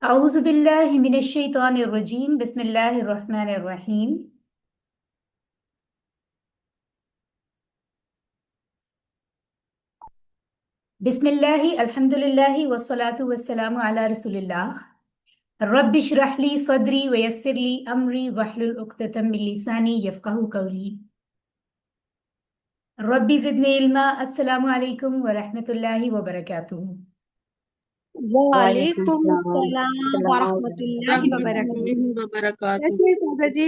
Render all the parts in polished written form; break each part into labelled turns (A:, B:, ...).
A: أعوذ بالله من الشيطان الرجيم بسم الله الرحمن الرحيم. بسم الله الحمد لله والصلاة والسلام على رسول الله. رب اشرح لي صدري ويسر لي أمري واحلل عقدة من لساني يفقهوا قولي. ربي زدني علما. السلام عليكم ورحمة الله وبركاته.
B: وعلیکم
C: وعلیکم
B: السلام
C: السلام
B: السلام
C: ورحمۃ اللہ
B: ورحمۃ
C: وبرکاتہ۔
B: اللہ وبرکاتہ۔
C: کیسے ہیں سازا جی؟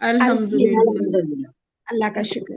B: الحمدللہ۔
C: الحمدللہ، اللہ کا شکر۔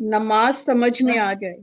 B: نماز سمجھ میں آ جائے۔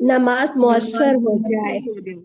C: نماز
B: نماز
C: مؤثر ہو
B: مؤثر
C: جائے۔
B: ہو جائے۔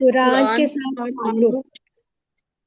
C: قرآن
B: قرآن
C: کے
B: کے
C: ساتھ
B: ساتھ
C: تعلق
B: تعلق۔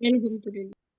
B: الحمدللہ۔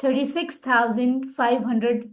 A: 36,500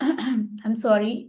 A: I'm sorry.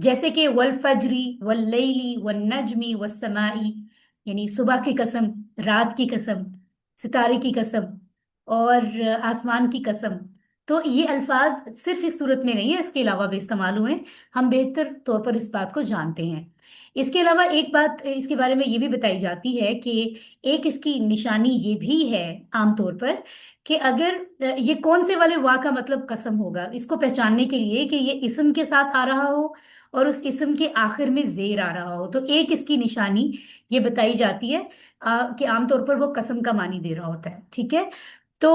A: جیسے کہ والفجری واللیلی والنجمی والسمائی، یعنی صبح کی قسم، رات کی قسم، ستارے کی قسم اور آسمان کی قسم. تو یہ الفاظ صرف اس صورت میں نہیں ہے، اس کے علاوہ بھی استعمال ہوئے ہیں. ہم بہتر طور پر اس بات کو جانتے ہیں. اس کے علاوہ ایک بات اس کے بارے میں یہ بھی بتائی جاتی ہے کہ ایک اس کی نشانی یہ بھی ہے عام طور پر کہ اگر یہ کون سے والے وا کا مطلب قسم ہوگا، اس کو پہچاننے کے لیے کہ یہ اسم کے ساتھ آ رہا ہو اور اس اسم کے آخر میں زیر آ رہا ہو. تو ایک اس کی نشانی یہ بتائی جاتی ہے کہ عام طور پر وہ قسم کا معنی دے رہا ہوتا ہے. ٹھیک ہے. تو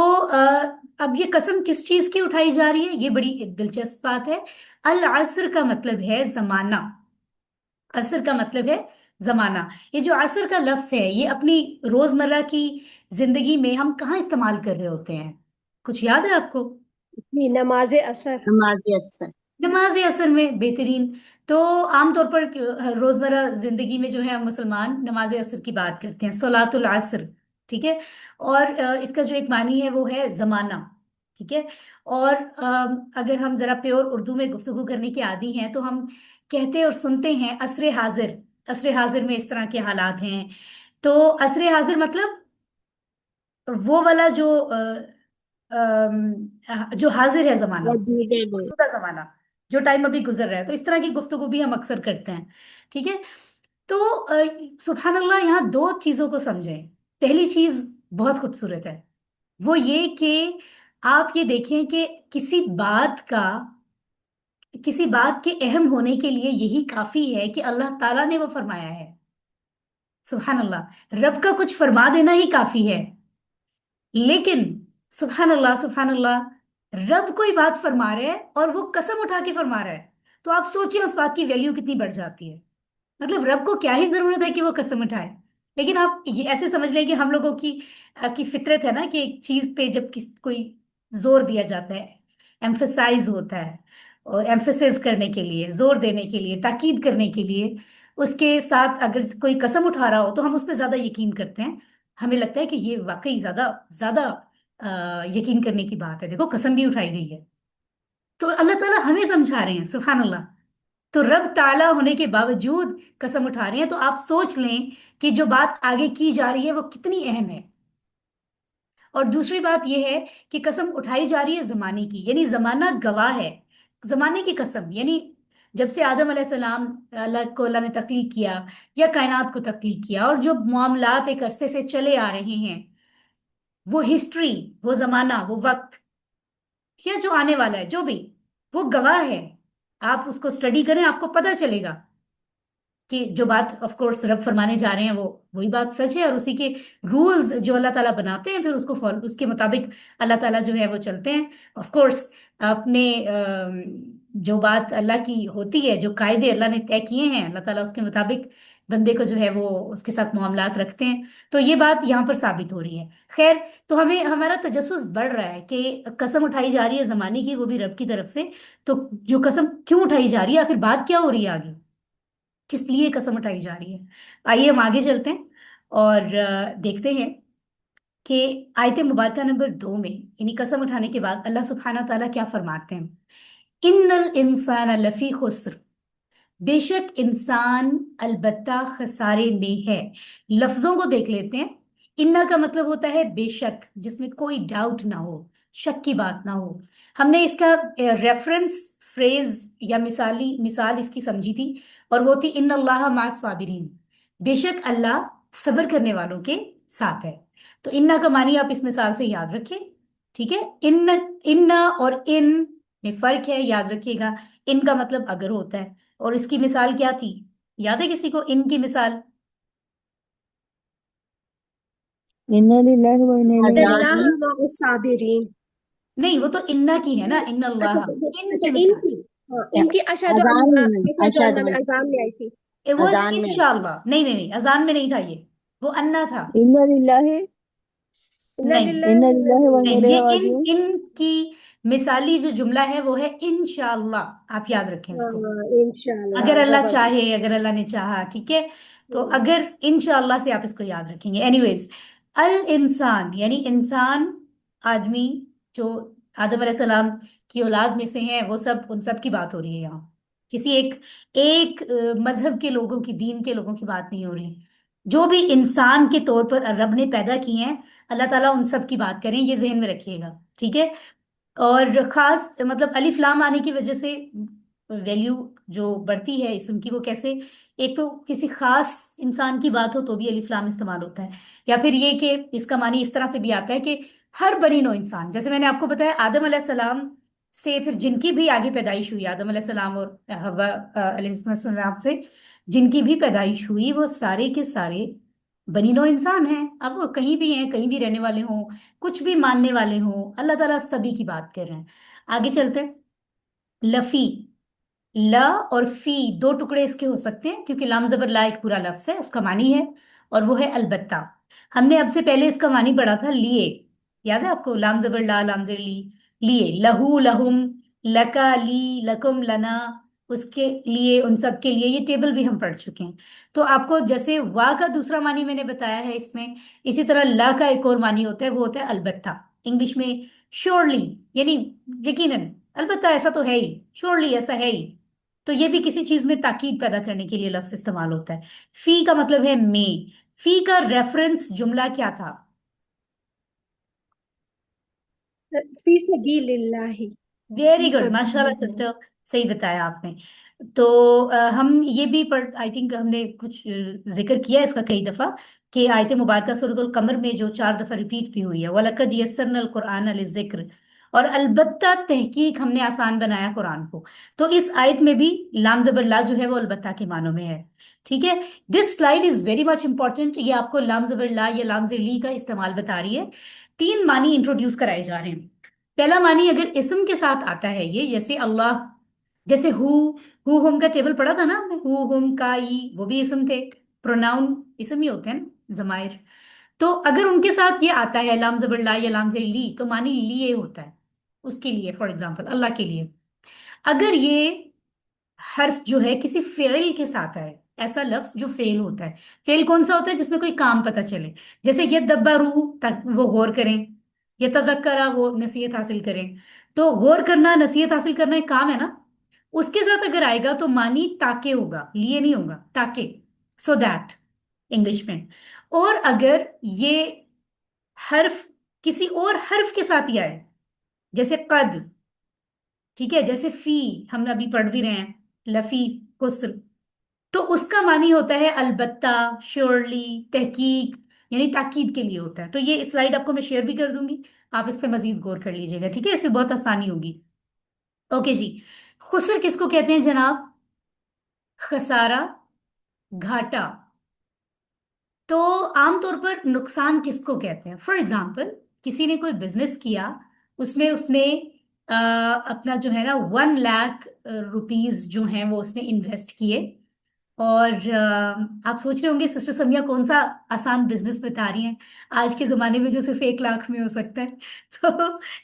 A: اب یہ قسم کس چیز کی اٹھائی جا رہی ہے، یہ بڑی دلچسپ بات ہے. العصر کا مطلب ہے زمانہ. عصر کا مطلب ہے زمانہ. یہ جو عصر کا لفظ ہے یہ اپنی روزمرہ کی زندگی میں ہم کہاں استعمال کر رہے ہوتے ہیں؟ کچھ یاد ہے آپ کو؟
C: جی، نماز اثر.
B: نماز اثر.
A: نماز اثر میں بہترین. تو عام طور پر روزمرہ زندگی میں جو ہے ہم مسلمان نماز اثر کی بات کرتے ہیں، صلاۃ العصر. ٹھیک ہے. اور اس کا جو ایک معنی ہے وہ ہے زمانہ. ٹھیک ہے. اور اگر ہم ذرا پیور اردو میں گفتگو کرنے کے عادی ہیں تو ہم کہتے اور سنتے ہیں عصر حاضر. عصر حاضر میں اس طرح کے حالات ہیں. تو عصر حاضر مطلب وہ والا جو حاضر ہے زمانہ، موجودہ زمانہ، جو ٹائم ابھی گزر رہا ہے. تو اس طرح کی گفتگو بھی ہم اکثر کرتے ہیں. ٹھیک ہے. تو سبحان اللہ، یہاں دو چیزوں کو سمجھیں. پہلی چیز بہت خوبصورت ہے، وہ یہ کہ آپ یہ دیکھیں کہ کسی بات کے اہم ہونے کے لیے یہی کافی ہے کہ اللہ تعالیٰ نے وہ فرمایا ہے. سبحان اللہ، رب کا کچھ فرما دینا ہی کافی ہے. لیکن سبحان اللہ سبحان اللہ، رب کوئی بات فرما رہا ہے اور وہ قسم اٹھا کے فرما رہا ہے، تو آپ سوچیں اس بات کی ویلیو کتنی بڑھ جاتی ہے. مطلب رب کو کیا ہی ضرورت ہے کہ وہ قسم اٹھائے. لیکن آپ یہ ایسے سمجھ لیں کہ ہم لوگوں کی فطرت ہے نا کہ ایک چیز پہ جب کوئی زور دیا جاتا ہے، ایمفسائز ہوتا ہے، اور ایمفسائز کرنے کے لیے، زور دینے کے لیے، تاکید کرنے کے لیے اس کے ساتھ اگر کوئی قسم اٹھا رہا ہو تو ہم اس پہ زیادہ یقین کرتے ہیں. ہمیں لگتا ہے کہ یہ واقعی زیادہ زیادہ یقین کرنے کی بات ہے، دیکھو قسم بھی اٹھائی گئی ہے. تو اللہ تعالیٰ ہمیں سمجھا رہے ہیں. سبحان اللہ. تو رب تعالیٰ ہونے کے باوجود قسم اٹھا رہے ہیں. تو آپ سوچ لیں کہ جو بات آگے کی جا رہی ہے وہ کتنی اہم ہے. اور دوسری بات یہ ہے کہ قسم اٹھائی جا رہی ہے زمانے کی، یعنی زمانہ گواہ ہے. زمانے کی قسم یعنی جب سے آدم علیہ السلام اللہ نے تخلیق کیا یا کائنات کو تخلیق کیا، اور جو معاملات ایک عرصے سے چلے آ رہے ہیں، وہ ہسٹری، وہ زمانہ، وہ وقت یا جو آنے والا ہے، جو بھی، وہ گواہ ہے. آپ اس کو اسٹڈی کریں، آپ کو پتہ چلے گا کہ جو بات آف کورس رب فرمانے جا رہے ہیں وہی بات سچ ہے. اور اسی کے رولز جو اللہ تعالیٰ بناتے ہیں پھر اس کو فالو، اس کے مطابق اللہ تعالیٰ جو ہے وہ چلتے ہیں. آف کورس اپنے جو بات اللہ کی ہوتی ہے، جو قاعدے اللہ نے طے کیے ہیں، اللہ تعالیٰ اس کے مطابق بندے کو جو ہے وہ اس کے ساتھ معاملات رکھتے ہیں. تو یہ بات یہاں پر ثابت ہو رہی ہے. خیر، تو ہمارا تجسس بڑھ رہا ہے کہ قسم اٹھائی جا رہی ہے زمانے کی، وہ بھی رب کی طرف سے. تو جو قسم کیوں اٹھائی جا رہی ہے، آخر بات کیا ہو رہی ہے آگے، کس لیے قسم اٹھائی جا رہی ہے؟ آئیے ہم آگے چلتے ہیں اور دیکھتے ہیں کہ آیت مبارکہ نمبر 2 میں، یعنی قسم اٹھانے کے بعد اللہ سبحانہ تعالیٰ کیا فرماتے ہیں. ان الانسان لفی خسر، بے شک انسان البتہ خسارے میں ہے. لفظوں کو دیکھ لیتے ہیں. انا کا مطلب ہوتا ہے بے شک، جس میں کوئی ڈاؤٹ نہ ہو، شک کی بات نہ ہو. ہم نے اس کا ریفرنس فریز یا مثال اس کی سمجھی تھی، اور وہ تھی ان اللہ مع الصابرین، بے شک اللہ صبر کرنے والوں کے ساتھ ہے. تو انا کا معنی آپ اس مثال سے یاد رکھیں. ٹھیک ہے. انا اور ان میں فرق ہے، یاد رکھیے گا. ان کا مطلب اگر ہوتا ہے، اور اس کی مثال کیا تھی؟ یاد ہے کسی کو ان کی مثال؟
C: اللہ مع الصابرین.
A: نہیں، وہ تو انا کی ہے نا، ان اللہ. ان کی
C: ان
A: مثال
C: کی، ان کی اشہد ان میں اذان میں آئی تھی.
A: It was انشاءاللہ. نہیں، اذان میں نہیں تھا، وہ انا تھا. نہیں نہیں، یہ ان کی مثالی جو جملہ ہے وہ ہے انشاءاللہ. آپ یاد رکھیں اس کو.
C: انشاءاللہ.
A: اگر اللہ چاہے، اگر اللہ نے چاہا. ٹھیک ہے. تو اگر انشاءاللہ سے آپ اس کو یاد رکھیں گے. اینی ویز، الانسان یعنی انسان، آدمی جو آدم علیہ السلام کی اولاد میں سے ہیں، وہ سب، ان سب کی بات ہو رہی ہے یہاں. کسی ایک مذہب کے لوگوں کی، دین کے لوگوں کی بات نہیں ہو رہی، جو بھی انسان کے طور پر رب نے پیدا کیے ہیں اللہ تعالیٰ ان سب کی بات کریں، یہ ذہن میں رکھیے گا، ٹھیک ہے؟ اور خاص مطلب الف لام آنے کی وجہ سے ویلیو جو بڑھتی ہے اسم کی، وہ کیسے؟ ایک تو کسی خاص انسان کی بات ہو تو بھی الف لام استعمال ہوتا ہے، یا پھر یہ کہ اس کا معنی اس طرح سے بھی آتا ہے کہ ہر بنی نوع انسان، جیسے میں نے آپ کو بتایا آدم علیہ السلام سے پھر جن کی بھی آگے پیدائش ہوئی، آدم علیہ السلام اور حوا علیہ السلام سے جن کی بھی پیدائش ہوئی، وہ سارے کے سارے بنی نوع انسان ہیں، اب وہ کہیں بھی ہیں، کہیں بھی رہنے والے ہوں، کچھ بھی ماننے والے ہوں، اللہ تعالیٰ سبھی کی بات کر رہے ہیں۔ آگے چلتے ہیں، لفی، لا اور فی دو ٹکڑے اس کے ہو سکتے ہیں کیونکہ لام زبر لا ایک پورا لفظ ہے، اس کا معنی ہے اور وہ ہے البتہ۔ ہم نے اب سے پہلے اس کا معنی پڑھا تھا لیے، یاد ہے آپ کو؟ لام زبر لا، لام زبر لی، لیے، لہو، لہم، لکا، لی، لکم، لنا، اس کے لیے، ان سب کے لیے، یہ ٹیبل بھی ہم پڑھ چکے ہیں۔ تو آپ کو جیسے وا کا دوسرا معنی میں نے بتایا ہے اس میں، اسی طرح لا کا ایک اور معنی ہوتا ہے، وہ ہوتا ہے البتہ، انگلش میں شیورلی، یعنی یقیناً، البتہ ایسا تو ہے ہی، شیورلی ایسا ہے ہی۔ تو یہ بھی کسی چیز میں تاکید پیدا کرنے کے لیے لفظ استعمال ہوتا ہے۔ فی کا مطلب ہے میں، فی کا ریفرنس جملہ کیا تھا؟
C: فی سبیل اللہ،
A: ویری
C: فی
A: گڈ، ماشاء
C: سبیل
A: اللہ
C: اللہ۔
A: سسٹر، صحیح بتایا آپ نے۔ تو ہم یہ بھی پڑھ، آئی تھنک ہم نے کچھ ذکر کیا اس کا کئی دفعہ، کہ آیت مبارکہ سورۃ القمر میں جو 4 دفعہ ریپیٹ بھی ہوئی ہے، وَلَقَدْ يَسَّرْنَا الْقُرْآنَ لِلذِّكْرِ، اور البتہ تحقیق ہم نے آسان بنایا قرآن کو۔ تو اس آیت میں بھی لام زبر لا جو ہے وہ البتہ کے معنوں میں ہے، ٹھیک ہے؟ This slide is very much important, یہ آپ کو لام زبر لا یا لام زبر لی کا استعمال بتا رہی ہے۔ 3 معنی انٹروڈیوس کرائے جا رہے ہیں۔ پہلا معنی اگر اسم کے ساتھ آتا ہے، یہ جیسے اللہ، جیسے ہو ہوم کا ٹیبل پڑھا تھا نا ہم نے، ہو ہوم کا ای، وہ بھی اسم تھے، پروناؤن اسم ہی ہوتے ہیں نا، ضمائر۔ تو اگر ان کے ساتھ یہ آتا ہے لام زبر لا یا لام زبر لی، تو معنی لیے ہوتا ہے، اس کے لیے، فار ایگزامپل اللہ کے لیے۔ اگر یہ حرف جو ہے کسی فعل کے ساتھ آئے، ایسا لفظ جو فعل ہوتا ہے، فعل کون سا ہوتا ہے؟ جس میں کوئی کام پتہ چلے، جیسے یدبروا، وہ غور کریں، یتذکرہ، وہ نصیحت حاصل کریں۔ تو غور کرنا، نصیحت حاصل کرنا ایک کام ہے نا، اس کے ساتھ اگر آئے گا تو معنی تاکہ ہوگا، لیے نہیں ہوگا، تاکہ، سو دیٹ، انگلش میں۔ اور اگر یہ حرف کسی اور حرف کے ساتھ ہی آئے، جیسے قد، ٹھیک ہے، جیسے فی، ہم ابھی پڑھ بھی رہے ہیں، لفی، حسن، تو اس کا معنی ہوتا ہے البتہ، شیورلی، تحقیق، یعنی تاکید کے لیے ہوتا ہے۔ تو یہ سلائیڈ آپ کو میں شیئر بھی کر دوں گی، آپ اس پہ مزید غور کر لیجیے گا، ٹھیک ہے؟ اس سے بہت آسانی ہوگی۔ اوکے جی، خسر کس کو کہتے ہیں جناب؟ خسارہ، گھاٹا۔ تو عام طور پر نقصان کس کو کہتے ہیں؟ فار ایگزامپل، کسی نے کوئی بزنس کیا، اس نے اپنا جو ہے نا 1 لاکھ روپیز جو ہیں وہ اس نے انویسٹ کیے، اور آپ سوچ رہے ہوں گے سسٹر سمیہ کون سا آسان بزنس بتا رہی ہیں آج کے زمانے میں جو صرف 1 لاکھ میں ہو سکتا ہے؟ تو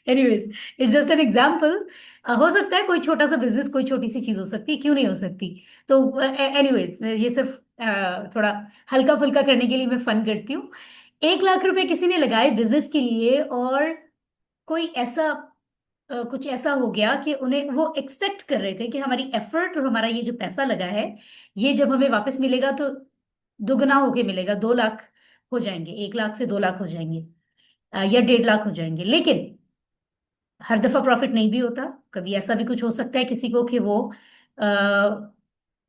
A: anyways it's just an example, ہو سکتا ہے کوئی چھوٹا سا بزنس، کوئی چھوٹی سی چیز ہو سکتی ہے، کیوں نہیں ہو سکتی؟ تو اینی ویز یہ صرف تھوڑا ہلکا پھلکا کرنے کے لیے میں فن کرتی ہوں۔ 1 لاکھ روپے کسی نے لگائے بزنس کے لیے، اور کوئی ایسا کچھ ایسا ہو گیا کہ انہیں، وہ ایکسپیکٹ کر رہے تھے کہ ہماری ایفرٹ اور ہمارا یہ جو پیسہ لگا ہے یہ جب ہمیں واپس ملے گا تو دگنا ہو کے ملے گا، 2 لاکھ ہو جائیں گے، 1 لاکھ سے 2 لاکھ ہو جائیں گے، یا 1.5 لاکھ ہو جائیں گے۔ لیکن ہر دفعہ پروفٹ نہیں بھی ہوتا، کبھی ایسا بھی کچھ ہو سکتا ہے کسی کو کہ وہ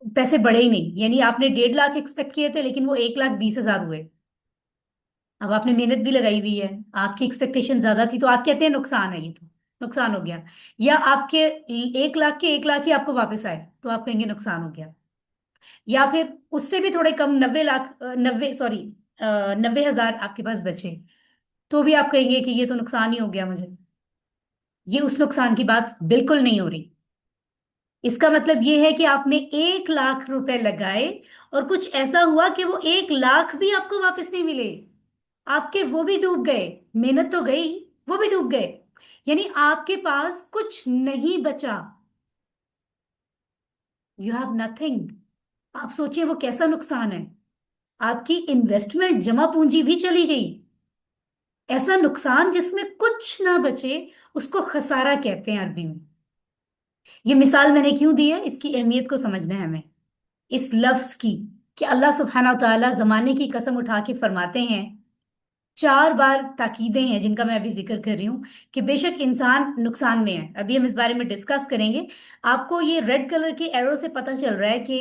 A: پیسے بڑھے ہی نہیں، یعنی آپ نے 1.5 لاکھ ایکسپیکٹ کیے تھے لیکن وہ 1,20,000 ہوئے۔ اب آپ نے محنت بھی لگائی ہوئی ہے، آپ کی ایکسپیکٹیشن زیادہ تھی، تو آپ کہتے ہیں نقصان ہے، یہ تو نقصان ہو گیا۔ یا آپ کے 1 لاکھ کے 1 لاکھ ہی آپ کو واپس آئے تو آپ کہیں گے نقصان ہو گیا۔ یا پھر اس سے بھی تھوڑے کم، 90,000 آپ کے پاس بچے، تو بھی آپ کہیں گے کہ یہ تو نقصان ہی ہو گیا مجھے۔ یہ اس نقصان کی بات بالکل نہیں ہو رہی۔ اس کا مطلب یہ ہے کہ آپ نے 1 لاکھ روپے لگائے اور کچھ ایسا ہوا کہ وہ 1 لاکھ بھی آپ کو واپس نہیں ملے، آپ کے وہ بھی ڈوب گئے، محنت تو گئی، وہ بھی ڈوب گئے، یعنی آپ کے پاس کچھ نہیں بچا، یو ہیو نتھنگ۔ آپ سوچیں وہ کیسا نقصان ہے، آپ کی انویسٹمنٹ، جمع پونجی بھی چلی گئی۔ ایسا نقصان جس میں کچھ نہ بچے، اس کو خسارہ کہتے ہیں عربی میں۔ یہ مثال میں نے کیوں دی ہے؟ اس کی اہمیت کو سمجھنا ہے ہمیں، اس لفظ کی، کہ اللہ سبحانہ و تعالیٰ زمانے کی قسم اٹھا کے فرماتے ہیں، 4 بار تاکیدیں ہیں جن کا میں ابھی ذکر کر رہی ہوں، کہ بے شک انسان نقصان میں ہے۔ ابھی ہم اس بارے میں ڈسکس کریں گے۔ آپ کو یہ ریڈ کلر کے ایرو سے پتہ چل رہا ہے کہ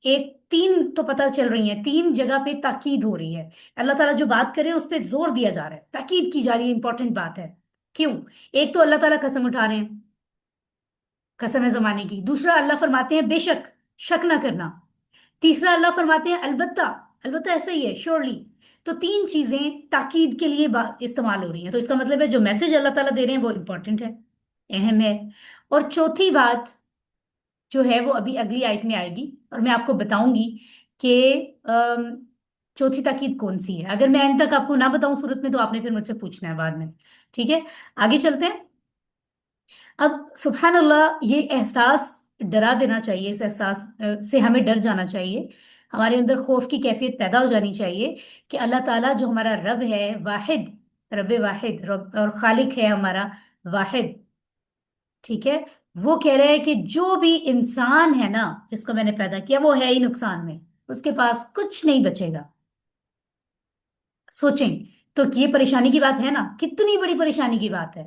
A: ایک 3 تو پتہ چل رہی ہیں، 3 جگہ پہ تاکید ہو رہی ہے۔ اللہ تعالیٰ جو بات کرے اس پہ زور دیا جا رہا ہے، تاکید کی جا رہی ہے، امپورٹنٹ بات ہے۔ کیوں؟ ایک تو اللہ تعالیٰ قسم اٹھا رہے ہیں، قسم ہے زمانے کی۔ دوسرا اللہ فرماتے ہیں بے شک، شک نہ کرنا۔ تیسرا اللہ فرماتے ہیں البتہ، البتہ ایسا ہی ہے، شیورلی۔ تو 3 چیزیں تاکید کے لیے استعمال ہو رہی ہیں، تو اس کا مطلب ہے جو میسج اللہ تعالیٰ دے رہے ہیں وہ امپورٹنٹ ہے، اہم ہے۔ اور چوتھی بات جو ہے وہ ابھی اگلی آیت میں آئے گی، اور میں آپ کو بتاؤں گی کہ چوتھی تاکید کون سی ہے۔ اگر میں اینڈ تک آپ کو نہ بتاؤں صورت میں تو آپ نے پھر مجھ سے پوچھنا ہے بعد میں، ٹھیک ہے؟ آگے چلتے ہیں۔ اب سبحان اللہ، یہ احساس ڈرا دینا چاہیے، اس احساس سے ہمیں ڈر جانا چاہیے، ہمارے اندر خوف کی کیفیت پیدا ہو جانی چاہیے کہ اللہ تعالیٰ جو ہمارا رب ہے، واحد، رب واحد، رب اور خالق ہے ہمارا واحد، ٹھیک ہے، وہ کہہ رہے ہیں کہ جو بھی انسان ہے نا جس کو میں نے پیدا کیا وہ ہے ہی نقصان میں، اس کے پاس کچھ نہیں بچے گا۔ سوچیں تو یہ پریشانی کی بات ہے نا، کتنی بڑی پریشانی کی بات ہے،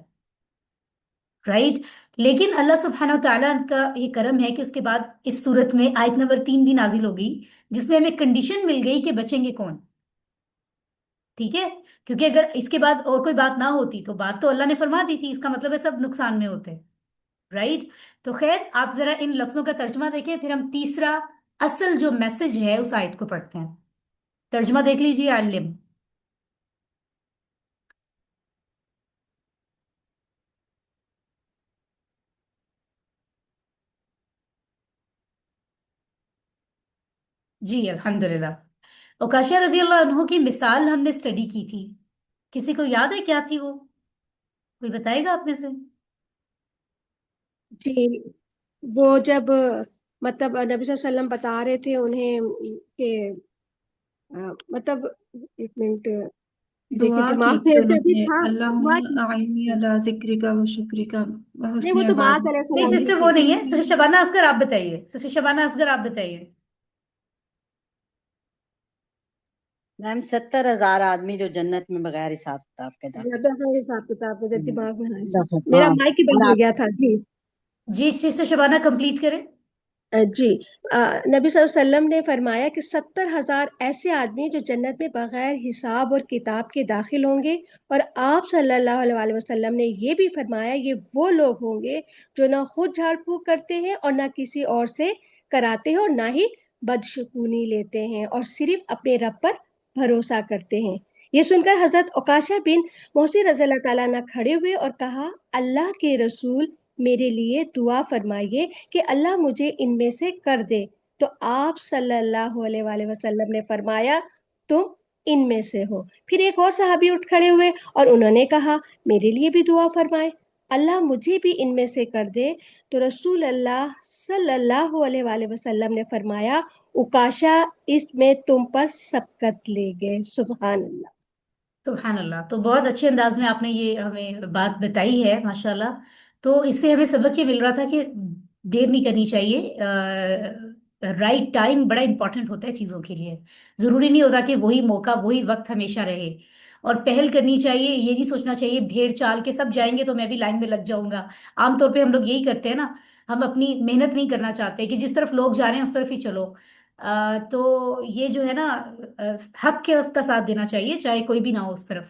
A: رائٹ؟ لیکن اللہ سبحانہ و تعالیٰ کا یہ کرم ہے کہ اس کے بعد اس صورت میں آیت نمبر 3 بھی نازل ہو گئی، جس میں ہمیں کنڈیشن مل گئی کہ بچیں گے کون، ٹھیک ہے؟ کیونکہ اگر اس کے بعد اور کوئی بات نہ ہوتی تو بات تو اللہ نے فرما دی تھی، اس کا مطلب ہے سب نقصان میں ہوتے، رائٹ؟ تو خیر، آپ ذرا ان لفظوں کا ترجمہ دیکھیں، پھر ہم تیسرا اصل جو میسج ہے اس آیت کو پڑھتے ہیں۔ ترجمہ دیکھ لیجیے عالم۔ جی الحمدللہ۔ اوکاشا رضی اللہ عنہ کی مثال ہم نے اسٹڈی کی تھی، کسی کو یاد ہے کیا تھی وہ؟ کوئی بتائے گا آپ میں سے؟
C: جی، وہ جب مطلب نبی صلی اللہ علیہ وسلم بتا رہے تھے انہیں کہ مطلب ایک منٹ دیکھیں،
D: دعا کی
C: دماغ میں
D: تھی
C: ایسے
D: انہوں
C: بھی
D: نے،
C: تھا،
D: اللہم
C: دعا کی
D: اعنی
C: تھی۔
D: علی ذکرک و شکرک و
C: نہیں،
D: حسن
C: وہ تو معاذ علیہ
D: عبادت۔
A: نہیں
C: السلام کی
A: سسٹر وہ
C: تھی۔
A: نہیں ہے، سسٹر شبانہ اصغر آپ بتائیے، سسٹر شبانہ اصغر آپ بتائیے۔
E: میم 70,000 آدمی جو جنت میں بغیر حساب کتاب کے داخل
C: بغیر حساب کتاب مجھے دماغ میں ہے، میرا
E: ہاں
C: مائک ہی بند
E: اور
C: ہو
E: آپ
C: گیا تھا۔ جی
A: جی سسٹر شبانہ کمپلیٹ کریں۔
C: جی، نبی صلی اللہ علیہ وسلم نے فرمایا کہ 70,000 ایسے آدمی جو جنت میں بغیر حساب اور کتاب کے داخل ہوں گے، اور آپ صلی اللہ علیہ وسلم نے یہ بھی فرمایا یہ وہ لوگ ہوں گے جو نہ خود جھاڑ پھونک کرتے ہیں اور نہ کسی اور سے کراتے ہیں، اور نہ ہی بدشگونی لیتے ہیں، اور صرف اپنے رب پر بھروسہ کرتے ہیں۔ یہ سن کر حضرت عکاشہ بن محسن رضی اللہ تعالیٰ عنہ کھڑے ہوئے اور کہا، اللہ کے رسول، میرے لیے دعا فرمائیے کہ اللہ مجھے ان میں سے کر دے۔ تو آپ صلی اللہ علیہ وآلہ وسلم نے فرمایا، تم ان میں سے ہو۔ پھر ایک اور صحابی اٹھ کھڑے ہوئے اور انہوں نے کہا، میرے لیے بھی دعا فرمائے، اللہ مجھے بھی ان میں سے کر دے۔ تو رسول اللہ صلی اللہ علیہ وآلہ وسلم نے فرمایا، عکاشہ اس میں تم پر سبقت لے گئے۔ سبحان اللہ۔
A: سبحان اللہ، تو بہت اچھے انداز میں آپ نے یہ ہمیں بات بتائی ہے ماشاءاللہ۔ تو اس سے ہمیں سبق یہ مل رہا تھا کہ دیر نہیں کرنی چاہیے، رائٹ ٹائم بڑا امپورٹنٹ ہوتا ہے چیزوں کے لیے، ضروری نہیں ہوتا کہ وہی موقع وہی وقت ہمیشہ رہے، اور پہل کرنی چاہیے، یہ نہیں سوچنا چاہیے بھیڑ چال کے سب جائیں گے تو میں بھی لائن میں لگ جاؤں گا۔ عام طور پہ ہم لوگ یہی کرتے ہیں نا، ہم اپنی محنت نہیں کرنا چاہتے کہ جس طرف لوگ جا رہے ہیں اس طرف ہی چلو۔ تو یہ جو ہے نا، حق کے اس کا ساتھ دینا چاہیے چاہے کوئی بھی نہ ہو اس طرف،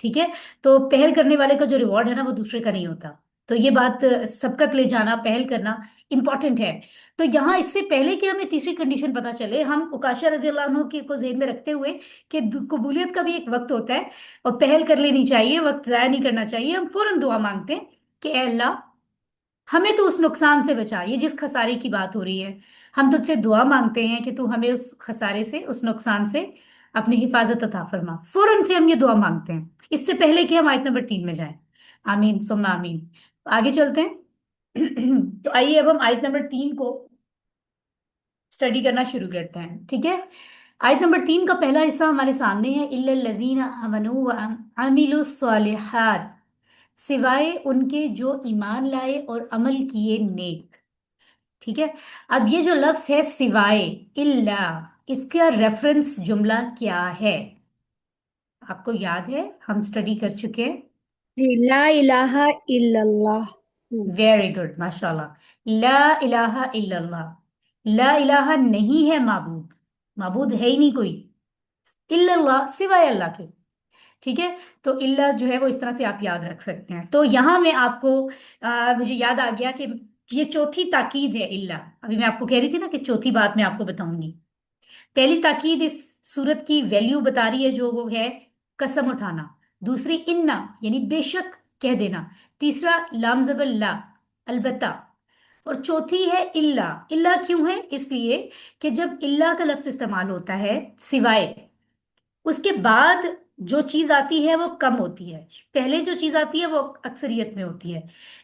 A: ٹھیک ہے؟ تو پہل کرنے والے کا جو ریوارڈ ہے نا وہ دوسرے کا نہیں ہوتا، تو یہ بات سبقت لے جانا، پہل کرنا امپورٹنٹ ہے۔ تو یہاں اس سے پہلے کہ ہمیں تیسری کنڈیشن پتا چلے، ہم عکاشہ رضی اللہ عنہ کو ذہن میں رکھتے ہوئے کہ قبولیت کا بھی ایک وقت ہوتا ہے اور پہل کر لینی چاہیے، وقت ضائع نہیں کرنا چاہیے، ہم فوراً دعا مانگتے ہیں کہ اے اللہ ہمیں تو اس نقصان سے بچا، یہ جس خسارے کی بات ہو رہی ہے ہم تجھ سے دعا مانگتے ہیں کہ تو ہمیں اس خسارے سے، اس نقصان سے اپنی حفاظت عطا فرما، فوراً سے ہم یہ دعا مانگتے ہیں اس سے پہلے کہ ہم آیت نمبر 3 میں جائیں۔ آمین ثم آمین۔ آگے چلتے ہیں۔ تو آئیے اب ہم آیت نمبر 3 کو اسٹڈی کرنا شروع کرتے ہیں، ٹھیک ہے؟ آیت نمبر 3 کا پہلا حصہ ہمارے سامنے ہے، اِلَّا الَّذِينَ آمَنُوا وَعَمِلُوا الصَّالِحَاتِ، سوائے ان کے جو ایمان لائے اور عمل کیے نیک. ٹھیک ہے. اب یہ جو لفظ ہے سوائے، الا، اس کا ریفرنس جملہ کیا ہے؟ آپ کو یاد ہے، ہم اسٹڈی کر چکے ہیں.
C: جی، لا الہ الا اللہ.
A: ویری گڈ، ماشاء اللہ. لا الہ الا اللہ. لا الہ نہیں ہے معبود، معبود ہے ہی نہیں کوئی. الا اللہ، سوائے اللہ کے. ٹھیک ہے. تو اللہ جو ہے وہ اس طرح سے آپ یاد رکھ سکتے ہیں. تو یہاں میں آپ کو مجھے یاد آ گیا کہ یہ چوتھی تاکید ہے اللہ. ابھی میں آپ کو کہہ رہی تھی نا کہ چوتھی بات میں آپ کو بتاؤں گی. پہلی تاکید اس صورت کی ویلیو بتا رہی ہے جو وہ ہے قسم اٹھانا. دوسری انا یعنی بے شک کہہ دینا. تیسرا لام زبر لا، البتہ. اور چوتھی ہے اللہ. اللہ کیوں ہے؟ اس لیے کہ جب اللہ کا لفظ استعمال ہوتا ہے سوائے، اس کے بعد جو چیز آتی ہے وہ کم ہوتی ہے، پہلے جو چیز آتی ہے وہ اکثریت میں ہوتی ہے.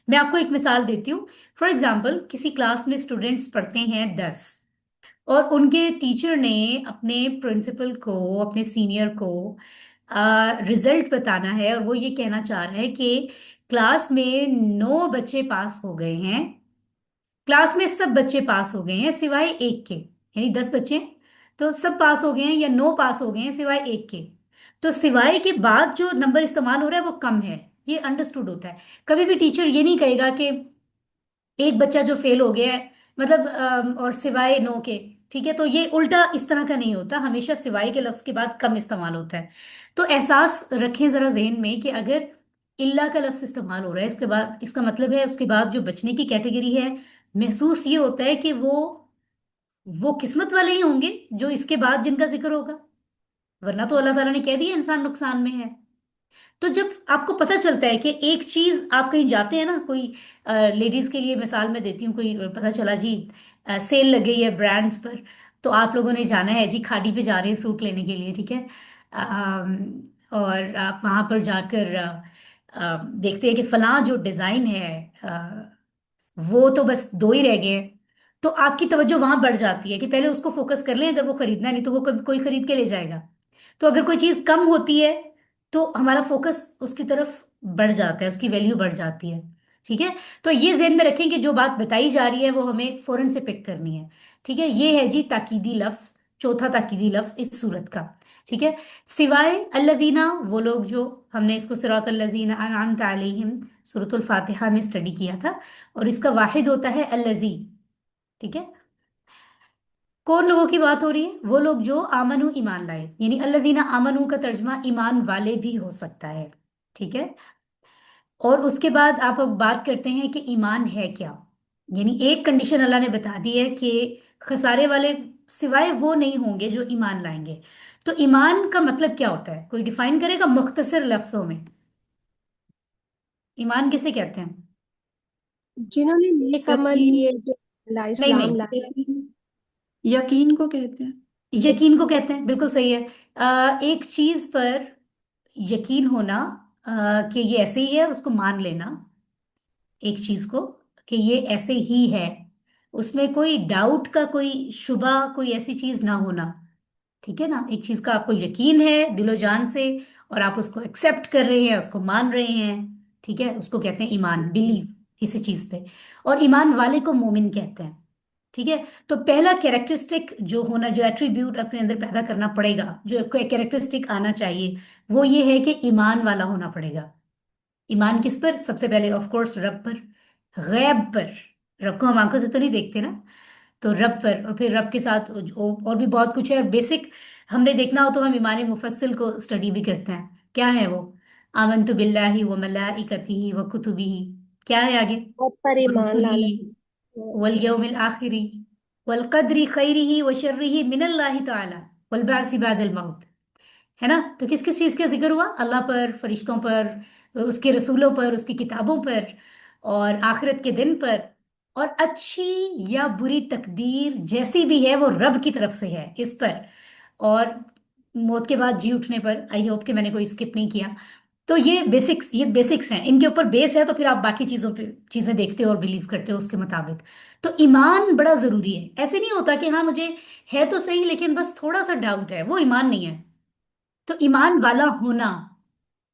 A: میں آپ کو ایک مثال دیتی ہوں. فار ایگزامپل، کسی کلاس میں اسٹوڈنٹس پڑھتے ہیں 10، اور ان کے ٹیچر نے اپنے پرنسپل کو، اپنے سینئر کو رزلٹ بتانا ہے، اور وہ یہ کہنا چاہ رہا ہے کہ کلاس میں 9 بچے پاس ہو گئے ہیں. کلاس میں سب بچے پاس ہو گئے ہیں سوائے ایک کے، یعنی 10 بچے تو سب پاس ہو گئے ہیں، یا 9 پاس ہو گئے ہیں سوائے ایک کے. تو سوائے کے بعد جو نمبر استعمال ہو رہا ہے وہ کم ہے. یہ انڈرسٹوڈ ہوتا ہے. کبھی بھی ٹیچر یہ نہیں کہے گا کہ ایک بچہ جو فیل ہو گیا ہے مطلب اور سوائے 9 کے. ٹھیک ہے. تو یہ الٹا اس طرح کا نہیں ہوتا، ہمیشہ سوائے کے لفظ کے بعد کم استعمال ہوتا ہے. تو احساس رکھیں ذرا ذہن میں کہ اگر اللہ کا لفظ استعمال ہو رہا ہے، اس کے بعد اس کا مطلب ہے اس کے بعد جو بچنے کی کیٹیگری ہے، محسوس یہ ہوتا ہے کہ وہ قسمت والے ہی ہوں گے جو اس کے بعد جن کا ذکر ہوگا، ورنہ تو اللہ تعالیٰ نے کہہ دیا انسان نقصان میں ہے. تو جب آپ کو پتہ چلتا ہے کہ ایک چیز، آپ کہیں جاتے ہیں نا، کوئی لیڈیز کے لیے مثال میں دیتی ہوں، کوئی پتہ چلا جی سیل لگ گئی ہے برانڈز پر، تو آپ لوگوں نے جانا ہے جی کھاڑی پہ جا رہے ہیں سوٹ لینے کے لیے. ٹھیک ہے. اور آپ وہاں پر جا کر دیکھتے ہیں کہ فلاں جو ڈیزائن ہے وہ تو بس 2 ہی رہ گئے ہیں. تو آپ کی توجہ وہاں بڑھ جاتی ہے کہ پہلے اس کو فوکس کر لیں، اگر وہ خریدنا ہے، نہیں تو وہ کوئی خرید کے لے جائے گا. تو اگر کوئی چیز کم ہوتی ہے تو ہمارا فوکس اس کی طرف بڑھ جاتا ہے، اس کی ویلیو بڑھ جاتی ہے. ٹھیک ہے. تو یہ ذہن میں رکھیں کہ جو بات بتائی جا رہی ہے وہ ہمیں فوراً سے پک کرنی ہے. ٹھیک ہے. یہ ہے جی تاکیدی لفظ، چوتھا تاکیدی لفظ اس صورت کا. ٹھیک ہے. سوائے الذین، وہ لوگ جو، ہم نے اس کو صراط الذین انعمت علیہم سورۃ الفاتحہ میں اسٹڈی کیا تھا، اور اس کا واحد ہوتا ہے الذی. ٹھیک ہے. کون لوگوں کی بات ہو رہی ہے؟ وہ لوگ جو آمنو، ایمان لائے، یعنی الذین آمنو کا ترجمہ ایمان والے بھی ہو سکتا ہے. ٹھیک ہے. اور اس کے بعد آپ اب بات کرتے ہیں کہ ایمان ہے کیا. یعنی ایک کنڈیشن اللہ نے بتا دی ہے کہ خسارے والے سوائے وہ نہیں ہوں گے جو ایمان لائیں گے. تو ایمان کا مطلب کیا ہوتا ہے؟ کوئی ڈیفائن کرے گا مختصر لفظوں میں؟ ایمان کسے کہتے ہیں؟
C: جنہوں نے نیک عمل
D: یقین،
C: کیے، جو اللہ
A: نہیں
C: اسلام لائے.
D: یقین، یقین کو کہتے ہیں.
A: یقین کو کہتے ہیں، بالکل صحیح ہے. ایک چیز پر یقین ہونا کہ یہ ایسے ہی ہے، اور اس کو مان لینا. ایک چیز کو کہ یہ ایسے ہی ہے، اس میں کوئی ڈاؤٹ کا، کوئی شبہ، کوئی ایسی چیز نہ ہونا. ٹھیک ہے نا. ایک چیز کا آپ کو یقین ہے دل و جان سے، اور آپ اس کو ایکسپٹ کر رہے ہیں، اس کو مان رہے ہیں. ٹھیک ہے. اس کو کہتے ہیں ایمان، بلیو کسی چیز پہ. اور ایمان والے کو مومن کہتے ہیں. ٹھیک ہے. تو پہلا کیریکٹرسٹک جو ہونا، جو ایٹریبیوٹ اپنے اندر پیدا کرنا پڑے گا، جو کیریکٹرسٹک آنا چاہیے، وہ یہ ہے کہ ایمان والا ہونا پڑے گا. ایمان کس پر؟ سب سے پہلے آف کورس رب پر، غیب پر. رب کو ہم آنکھوں سے تو نہیں دیکھتے نا، تو رب پر، اور پھر رب کے ساتھ اور بھی بہت کچھ ہے. اور بیسک ہم نے دیکھنا ہو تو ہم ایمان مفصل کو اسٹڈی بھی کرتے ہیں. کیا ہے وہ؟ آمنت باللہ و ملائکتہ و کتبہ، کیا ہے آگے؟
C: اور پر ایمان
A: ورسلہ
C: لانا.
A: والیوم الآخر والقدر خیرہ وشرہ من اللہ تعالی والبعث بعد الموت. ہے نا. تو کس کس چیز کا ذکر ہوا؟ اللہ پر، فرشتوں پر، اس کے رسولوں پر، اس کی کتابوں پر، اور آخرت کے دن پر. اور اچھی یا بری تقدیر جیسی بھی ہے وہ رب کی طرف سے ہے اس پر. اور موت کے بعد جی اٹھنے پر. آئی ہوپ کہ میں نے کوئی اسکپ نہیں کیا. تو یہ بیسکس ہیں، ان کے اوپر بیس ہے، تو پھر آپ باقی چیزوں پہ چیزیں دیکھتے ہو اور بلیو کرتے ہو اس کے مطابق. تو ایمان بڑا ضروری ہے. ایسے نہیں ہوتا کہ ہاں مجھے ہے تو صحیح لیکن بس تھوڑا سا ڈاؤٹ ہے، وہ ایمان نہیں ہے. تو ایمان والا ہونا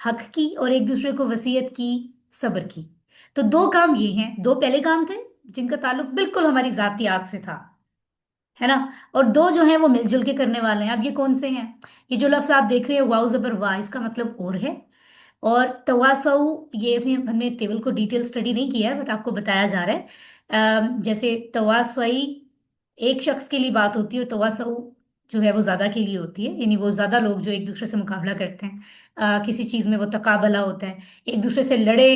A: حق کی اور ایک دوسرے کو وصیت کی صبر کی. تو دو کام یہ ہیں، دو پہلے کام تھے جن کا تعلق بالکل ہماری ذاتیات سے تھا، ہے نا، اور دو جو ہیں وہ مل جل کے کرنے والے ہیں. اب یہ کون سے ہیں؟ یہ جو لفظ آپ دیکھ رہے ہیں واؤ زبر وا، اس کا مطلب اور ہے. اور تواصو، یہ بھی ہم نے ٹیبل کو ڈیٹیل سٹڈی نہیں کیا ہے بٹ آپ کو بتایا جا رہا ہے. جیسے تواصعی ایک شخص کے لیے بات ہوتی ہے، اور تواصو جو ہے وہ زیادہ کے لیے ہوتی ہے، یعنی وہ زیادہ لوگ جو ایک دوسرے سے مقابلہ کرتے ہیں. کسی چیز میں وہ تقابلہ ہوتا ہے، ایک دوسرے سے لڑے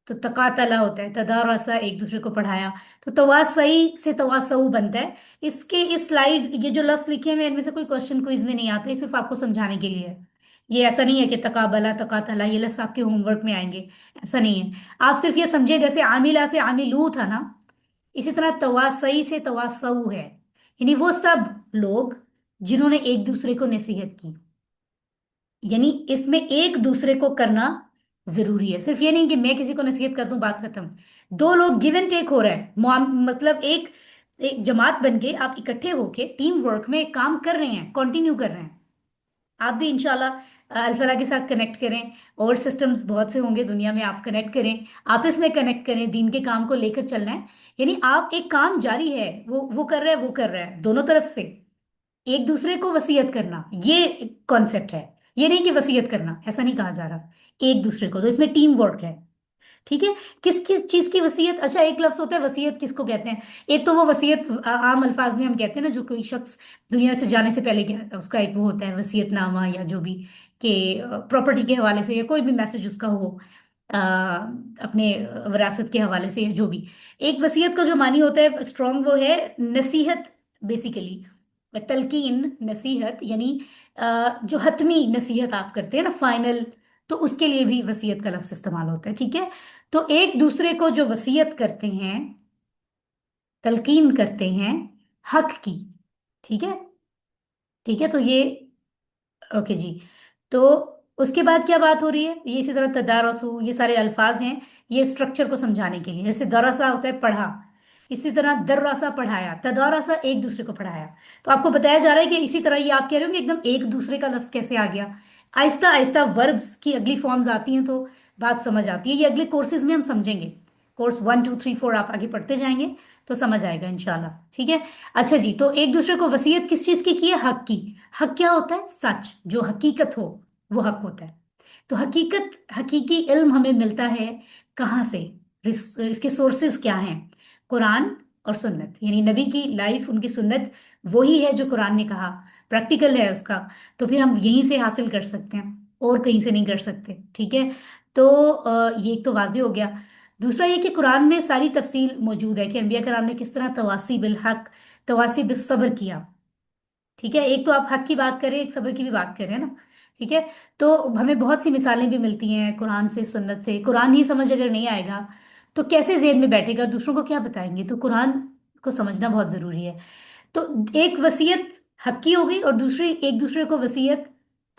A: تو تقاتلہ ہوتا ہے، تدارسا ایک دوسرے کو پڑھایا. تو تواصعی سے تواصو بنتا ہے. اس کے اس سلائیڈ یہ جو لفظ لکھے ہوئے ہیں ان میں سے کوئی کوشچن کوئز میں نہیں آتا، یہ صرف آپ کو سمجھانے کے لیے ہے. یہ ایسا نہیں ہے کہ تقابلہ تقاتلہ یہ لفظ آپ کے ہوم ورک میں آئیں گے، ایسا نہیں ہے. آپ صرف یہ سمجھے جیسے عاملہ سے عاملو تھا نا، اسی طرح تواصعی سے تواصو ہے، یعنی وہ سب لوگ جنہوں نے ایک دوسرے کو نصیحت کی. یعنی اس میں ایک دوسرے کو کرنا ضروری ہے، صرف یہ نہیں کہ میں کسی کو نصیحت کر دوں بات ختم. دو لوگ گیو اینڈ ٹیک ہو رہا ہے، مطلب ایک جماعت بن کے آپ اکٹھے ہو کے ٹیم ورک میں کام کر رہے ہیں، کنٹینیو کر رہے ہیں. آپ بھی انشاءاللہ الفلاح کے ساتھ کنیکٹ کریں، اور سسٹمز بہت سے ہوں گے دنیا میں، آپ کنیکٹ کریں، آپس میں کنیکٹ کریں، دین کے کام کو لے کر چلنا ہے. یعنی آپ ایک کام جاری ہے، وہ کر رہا ہے، وہ کر رہا ہے، دونوں طرف سے ایک دوسرے کو وصیت کرنا، یہ کانسیپٹ ہے. یہ نہیں کہ وصیت کرنا، ایسا نہیں کہا جا رہا، ایک دوسرے کو. تو اس میں ٹیم ورک ہے، ٹھیک ہے. کس کس چیز کی وصیت؟ اچھا ایک لفظ ہوتا ہے وصیت، کس کو کہتے ہیں؟ ایک تو وہ وصیت عام الفاظ میں ہم کہتے ہیں نا، جو کوئی شخص دنیا سے جانے سے پہلے اس کا ایک وہ ہوتا ہے وصیت نامہ یا جو بھی، کہ پراپرٹی کے حوالے سے یا کوئی بھی میسج اس کا ہو، اپنے وراثت کے حوالے سے یا جو بھی. ایک وصیت کا جو معنی ہوتا ہے اسٹرانگ، وہ ہے نصیحت بیسیکلی، تلقین نصیحت، یعنی جو حتمی نصیحت آپ کرتے ہیں نا، فائنل، تو اس کے لیے بھی وصیت کا لفظ استعمال ہوتا ہے، ٹھیک ہے. تو ایک دوسرے کو جو وصیت کرتے ہیں، تلقین کرتے ہیں حق کی، ٹھیک ہے، ٹھیک ہے. تو یہ اوکے جی. تو اس کے بعد کیا بات ہو رہی ہے؟ یہ اسی طرح تدارسو، یہ سارے الفاظ ہیں یہ اسٹرکچر کو سمجھانے کے لیے. جیسے دراسا ہوتا ہے پڑھا، اسی طرح دراسا پڑھایا، تدارسا ایک دوسرے کو پڑھایا. تو آپ کو بتایا جا رہا ہے کہ اسی طرح یہ آپ کہہ رہے ہو کہ ایک دم ایک دوسرے کا لفظ کیسے آ گیا. آہستہ آہستہ وربس کی اگلی فارمز آتی ہیں تو بات سمجھ آتی ہے. یہ اگلے کورسز میں ہم سمجھیں گے، کورس 1 2 3 4 آپ آگے پڑھتے جائیں گے تو سمجھ آئے گا انشاءاللہ، ٹھیک ہے. اچھا جی، تو ایک دوسرے کو وصیت کس چیز کی ہے؟ حق کی. حق کیا ہوتا ہے؟ سچ، جو حقیقت ہو وہ حق ہوتا ہے. تو حقیقت، حقیقی علم ہمیں ملتا ہے کہاں سے؟ اس کے سورسز کیا ہیں؟ قرآن اور سنت، یعنی نبی کی لائف، ان کی سنت وہی ہے جو قرآن نے کہا، پریکٹیکل ہے اس کا. تو پھر ہم یہیں سے حاصل کر سکتے ہیں اور کہیں سے نہیں کر سکتے، ٹھیک ہے. تو یہ ایک تو واضح ہو گیا. دوسرا یہ کہ قرآن میں ساری تفصیل موجود ہے کہ انبیاء کرام نے کس طرح تواصی بالحق، تواصی بالصبر کیا، ٹھیک ہے. ایک تو آپ حق کی بات کریں، ایک صبر کی بھی بات کریں نا، ٹھیک ہے. تو ہمیں بہت سی مثالیں بھی ملتی ہیں قرآن سے، سنت سے. قرآن ہی سمجھ اگر نہیں آئے گا تو کیسے ذہن میں بیٹھے گا؟ دوسروں کو کیا بتائیں گے؟ تو قرآن کو سمجھنا بہت ضروری ہے. تو ایک وصیت حق کی ہو گئی، اور دوسری ایک دوسرے کو وصیت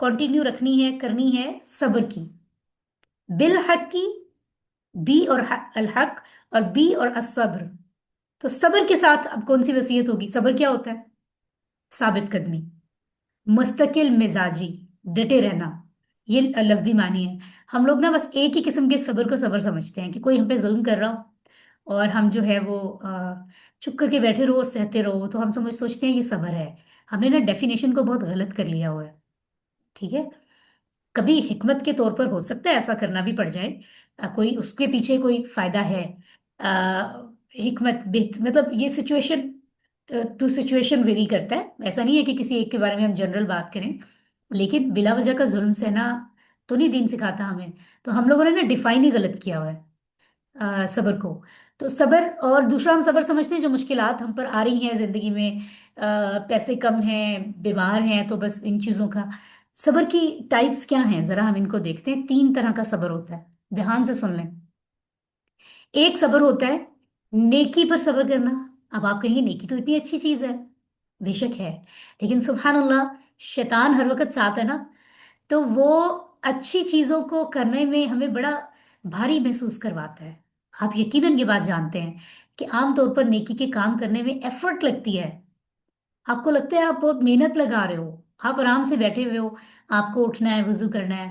A: کنٹینیو رکھنی ہے، کرنی ہے صبر کی. بالحق کی، بی اور الحق، اور بی اور الصبر. تو صبر کے ساتھ اب کون سی وصیت ہوگی؟ صبر کیا ہوتا ہے؟ ثابت قدمی، مستقل مزاجی، ڈٹے رہنا، یہ لفظی معنی ہے. ہم لوگ نا بس ایک ہی قسم کے صبر کو صبر سمجھتے ہیں، کہ کوئی ہم پہ ظلم کر رہا ہو اور ہم جو ہے وہ چپ کر کے بیٹھے رہو، سہتے رہو، تو ہم سوچتے ہیں یہ صبر ہے. ہم نے نا ڈیفینیشن کو بہت غلط کر لیا ہوا ہے، ٹھیک ہے. کبھی حکمت کے طور پر ہو سکتا ہے ایسا کرنا بھی پڑ جائے، کوئی اس کے پیچھے کوئی فائدہ ہے. حکمت مطلب یہ سچویشن ٹو سچویشن ویری کرتا ہے. ایسا نہیں ہے کہ کسی ایک کے بارے میں ہم جنرل بات کریں، لیکن بلا وجہ کا ظلم سہنا تو نہیں دین سکھاتا ہمیں. تو ہم لوگوں نے نا ڈیفائن ہی غلط کیا ہوا ہے صبر کو. تو صبر، اور دوسرا ہم صبر سمجھتے ہیں جو مشکلات ہم پر آ رہی ہیں زندگی میں، پیسے کم ہیں، بیمار ہیں، تو بس ان چیزوں کا. صبر کی ٹائپس کیا ہیں ذرا ہم ان کو دیکھتے ہیں. 3 طرح کا صبر ہوتا ہے، دھیان سے سن لیں. ایک صبر ہوتا ہے نیکی پر صبر کرنا. اب آپ کہیں نیکی تو اتنی اچھی چیز ہے، بے شک ہے، لیکن سبحان اللہ شیطان ہر وقت ساتھ ہے نا، تو وہ اچھی چیزوں کو کرنے میں ہمیں بڑا بھاری محسوس کرواتا ہے. آپ یقیناً یہ بات جانتے ہیں کہ عام طور پر نیکی کے کام کرنے میں ایفرٹ لگتی ہے. آپ کو لگتا ہے آپ بہت محنت لگا رہے ہو، آپ آرام سے بیٹھے ہوئے ہو، آپ کو اٹھنا ہے، وضو کرنا ہے،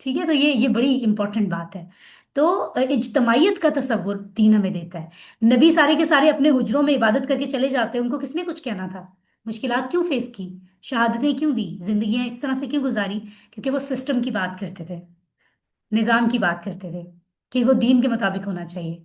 A: ٹھیک ہے، تو یہ بڑی امپورٹنٹ بات ہے۔ تو اجتماعیت کا تصور دین ہمیں دیتا ہے۔ نبی سارے کے سارے اپنے حجروں میں عبادت کر کے چلے جاتے ہیں، ان کو کس نے کچھ کہنا تھا؟ مشکلات کیوں فیس کی؟ شہادتیں کیوں دی؟ زندگیاں اس طرح سے کیوں گزاری؟ کیونکہ وہ سسٹم کی بات کرتے تھے، نظام کی بات کرتے تھے کہ وہ دین کے مطابق ہونا چاہیے۔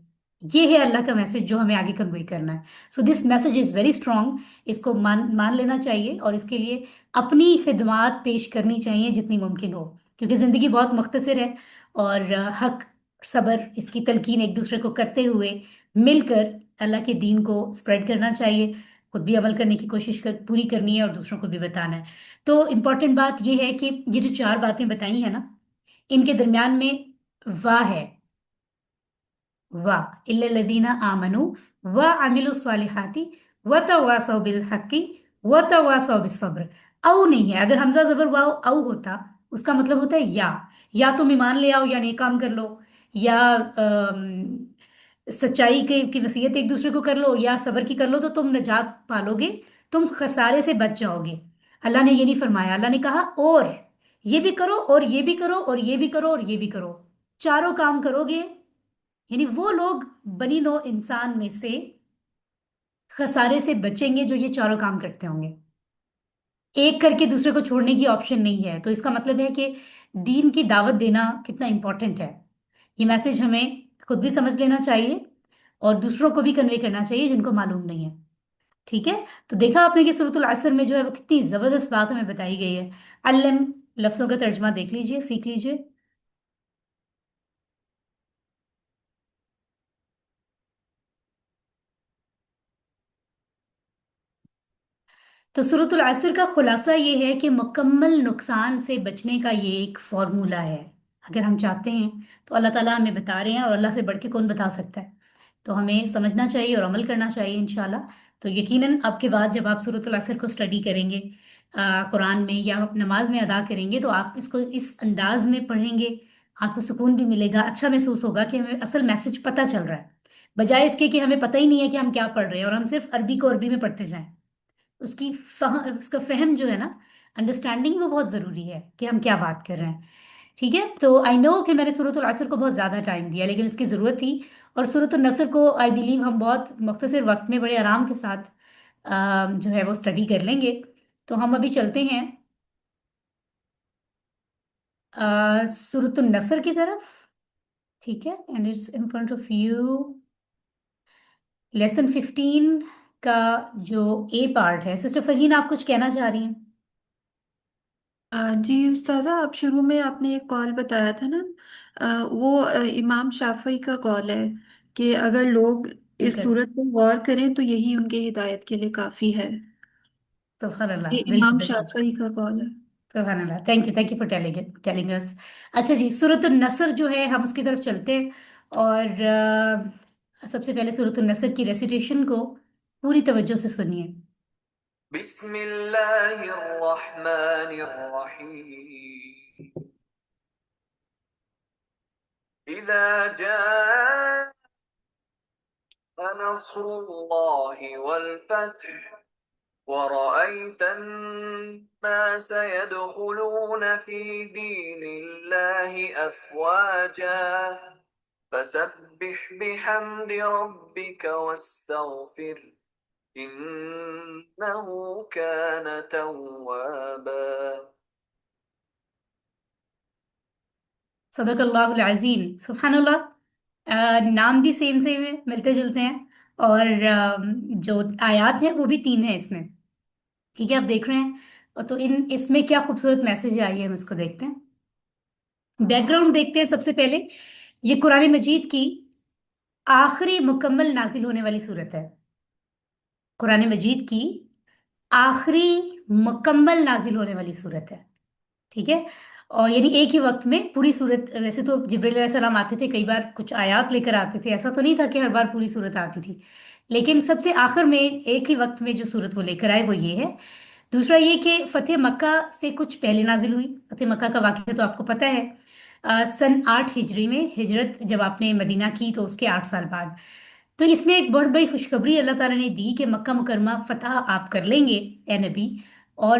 A: یہ ہے اللہ کا میسج جو ہمیں آگے کنوے کرنا ہے۔ So this message is very strong, اس کو مان لینا چاہیے، اور اس کے لیے اپنی خدمات پیش کرنی چاہیے جتنی ممکن ہو، کیونکہ زندگی بہت مختصر ہے، اور حق، صبر، اس کی تلقین ایک دوسرے کو کرتے ہوئے مل کر اللہ کے دین کو اسپریڈ کرنا چاہیے، خود بھی عمل کرنے کی کوشش پوری کرنی ہے اور دوسروں کو بھی بتانا ہے۔ تو امپورٹنٹ بات یہ ہے کہ یہ جو 4 باتیں بتائی ہیں نا، ان کے درمیان میں واہ ہے، واہ الا الذین آمنوا وعملوا الصالحات وتواصوا بالحق وتواصوا بالصبر۔ او نہیں ہے، اگر حمزہ زبر واو او ہوتا، اس کا مطلب ہوتا ہے یا تم ایمان لے آؤ یا نیک کام کر لو، یا سچائی کی وصیت ایک دوسرے کو کر لو، یا صبر کی کر لو، تو تم نجات پالو گے، تم خسارے سے بچ جاؤ گے۔ اللہ نے یہ نہیں فرمایا، اللہ نے کہا اور یہ بھی کرو، اور یہ بھی کرو، اور یہ بھی کرو، اور یہ بھی کرو، چاروں کام کرو گے، یعنی وہ لوگ بنی نوع انسان میں سے خسارے سے بچیں گے جو یہ چاروں کام کرتے ہوں گے۔ ایک کر کے دوسرے کو چھوڑنے کی آپشن نہیں ہے۔ تو اس کا مطلب ہے کہ دین کی دعوت دینا کتنا امپورٹنٹ ہے۔ یہ میسج ہمیں خود بھی سمجھ لینا چاہیے اور دوسروں کو بھی کنوے کرنا چاہیے جن کو معلوم نہیں ہے۔ ٹھیک ہے، تو دیکھا آپ نے کہ سورۃ العصر میں جو ہے وہ کتنی زبردست بات ہمیں بتائی گئی ہے۔ علم لفظوں کا ترجمہ دیکھ لیجئے، سیکھ لیجئے۔ تو سورۃ العصر کا خلاصہ یہ ہے کہ مکمل نقصان سے بچنے کا یہ ایک فارمولہ ہے۔ اگر ہم چاہتے ہیں تو اللہ تعالیٰ ہمیں بتا رہے ہیں، اور اللہ سے بڑھ کے کون بتا سکتا ہے؟ تو ہمیں سمجھنا چاہیے اور عمل کرنا چاہیے انشاءاللہ۔ تو یقیناً اب کے بعد جب آپ سورۃ العصر کو اسٹڈی کریں گے قرآن میں یا نماز میں ادا کریں گے، تو آپ اس کو اس انداز میں پڑھیں گے، آپ کو سکون بھی ملے گا، اچھا محسوس ہوگا کہ ہمیں اصل میسج پتہ چل رہا ہے، بجائے اس کے کہ ہمیں پتہ ہی نہیں ہے کہ ہم کیا پڑھ رہے ہیں اور ہم صرف عربی کو عربی میں پڑھتے جائیں۔ اس کا فہم جو ہے نا، انڈرسٹینڈنگ، وہ بہت ضروری ہے کہ ہم کیا بات کر رہے ہیں۔ ٹھیک ہے، تو آئی نو کہ میں نے سورۃ العصر کو بہت زیادہ ٹائم دیا، لیکن اس کی ضرورت تھی، اور سورۃ النصر کو آئی بلیو ہم بہت مختصر وقت میں بڑے آرام کے ساتھ جو ہے وہ اسٹڈی کر لیں گے۔ تو ہم ابھی چلتے ہیں سورۃ النصر کی طرف۔ ٹھیک ہے، and it's in front of you, lesson 15 کا جو اے پارٹ ہے۔ سسٹر فرحین، آپ کچھ کہنا چاہ رہی ہیں؟
D: جی استاذہ، آپ شروع میں آپ نے ایک قول بتایا تھا نا، وہ امام شافعی کا قول ہے کہ اگر لوگ اس
A: بالکل،
D: صورت پر غور کریں تو یہی ان کے ہدایت کے لیے کافی ہے۔
A: سبحان اللہ،
D: یہ
A: بالکل
D: امام
A: بالکل،
D: شافعی کا قول ہے۔
A: سبحان اللہ، thank you for telling us. اچھا جی، سورۃ النصر جو ہے ہم اس کی طرف چلتے ہیں، اور سب سے پہلے سورۃ النصر کی ریسیٹیشن کو پوری توجہ سے سنیے۔
F: بسم اللہ الرحمن الرحیم اذا جاء نصر اللہ والفتح ورأيت الناس يدخلون في دين الله أفواجا فسبح بحمد ربك واستغفر إنه كان توابا۔
A: صدق اللہ العظیم، سبحان اللہ۔ نام بھی سیم سیم ہے، ملتے جلتے ہیں، اور جو آیات ہیں وہ بھی 3 ہیں اس میں۔ ٹھیک ہے، آپ دیکھ رہے ہیں، اور تو اس میں کیا خوبصورت میسج آئی ہے، ہم اس کو دیکھتے ہیں۔ بیک گراؤنڈ دیکھتے ہیں سب سے پہلے۔ یہ قرآن مجید کی آخری مکمل نازل ہونے والی صورت ہے۔ قرآن مجید کی آخری مکمل نازل ہونے والی صورت ہے۔ ٹھیک ہے، اور یعنی ایک ہی وقت میں پوری صورت، ویسے تو جبرائیل علیہ السلام آتے تھے، کئی بار کچھ آیات لے کر آتے تھے، ایسا تو نہیں تھا کہ ہر بار پوری صورت آتی تھی، لیکن سب سے آخر میں ایک ہی وقت میں جو صورت وہ لے کر آئے وہ یہ ہے۔ دوسرا یہ کہ فتح مکہ سے کچھ پہلے نازل ہوئی۔ فتح مکہ کا واقعہ تو آپ کو پتہ ہے، سن 8 ہجری میں ہجرت جب آپ نے مدینہ کی تو اس کے 8 سال بعد۔ تو اس میں ایک بہت بڑی خوشخبری اللہ تعالیٰ نے دی کہ مکہ مکرمہ فتح آپ کر لیں گے اے نبی، اور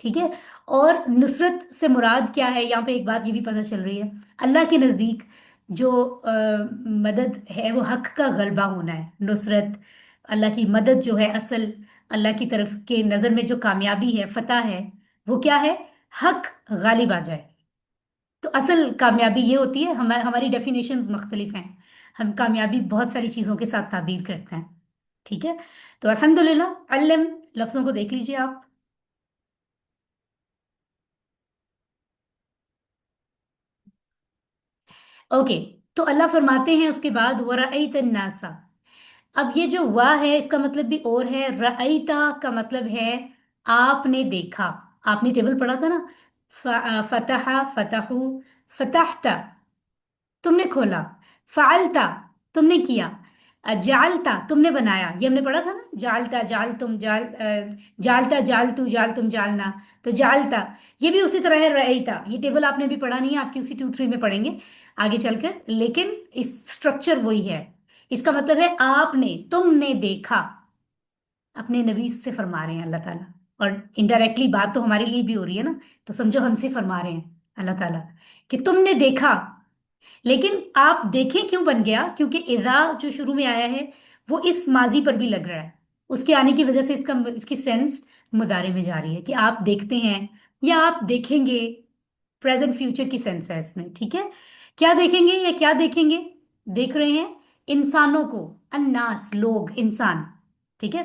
A: ٹھیک ہے. اور نصرت سے مراد کیا ہے یہاں پہ ایک بات یہ بھی پتہ چل رہی ہے. اللہ کے نزدیک جو مدد ہے وہ حق کا غلبہ ہونا ہے. نصرت اللہ کی مدد جو ہے اصل اللہ کی طرف کے نظر میں جو کامیابی ہے فتح ہے وہ کیا ہے؟ حق غالب آ جائے. تو اصل کامیابی یہ ہوتی ہے. ہماری ڈیفینیشنز مختلف ہیں. ہم کامیابی بہت ساری چیزوں کے ساتھ تعبیر کرتے ہیں. ٹھیک ہے. تو الحمدللہ علم لفظوں کو دیکھ لیجئے آپ. اوکے. تو اللہ فرماتے ہیں اس کے بعد وَرَأَيْتَ النَّاسَ. اب یہ جو وا ہے اس کا مطلب بھی اور ہے. رأیتا کا مطلب ہے آپ نے دیکھا. آپ نے ٹیبل پڑھا تھا نا. فتح فتحو فتحتا تم نے کھولا. فعلتا تم نے کیا. جعلتا تم نے بنایا. یہ ہم نے پڑھا تھا نا. جعلتا جعل تم جعل جعلتا جعل تو جعل تم جعلنا. تو جعلتا یہ بھی اسی طرح ہے. رأیتا یہ ٹیبل آپ نے بھی پڑھا نہیں ہے. آپ کی اسی 2 3 میں پڑھیں گے آگے چل کر. لیکن اس اسٹرکچر وہی ہے. اس کا مطلب ہے آپ نے تم نے دیکھا. اپنے نبی سے فرما رہے ہیں اللہ تعالیٰ. اور انڈائریکٹلی بات تو ہمارے لیے بھی ہو رہی ہے نا. تو سمجھو ہم سے فرما رہے ہیں اللہ تعالیٰ کہ تم نے دیکھا. لیکن آپ دیکھیں کیوں بن گیا؟ کیونکہ اذا جو شروع میں آیا ہے وہ اس ماضی پر بھی لگ رہا ہے. اس کے آنے کی وجہ سے اس کی سینس مضارع میں جا رہی ہے کہ آپ دیکھتے ہیں یا آپ دیکھیں گے. پریزنٹ فیوچر کی سینس ہے اس میں. ٹھیک ہے. کیا دیکھیں گے یا کیا دیکھیں گے؟ دیکھ رہے ہیں انسانوں کو. الناس لوگ انسان. ٹھیک ہے.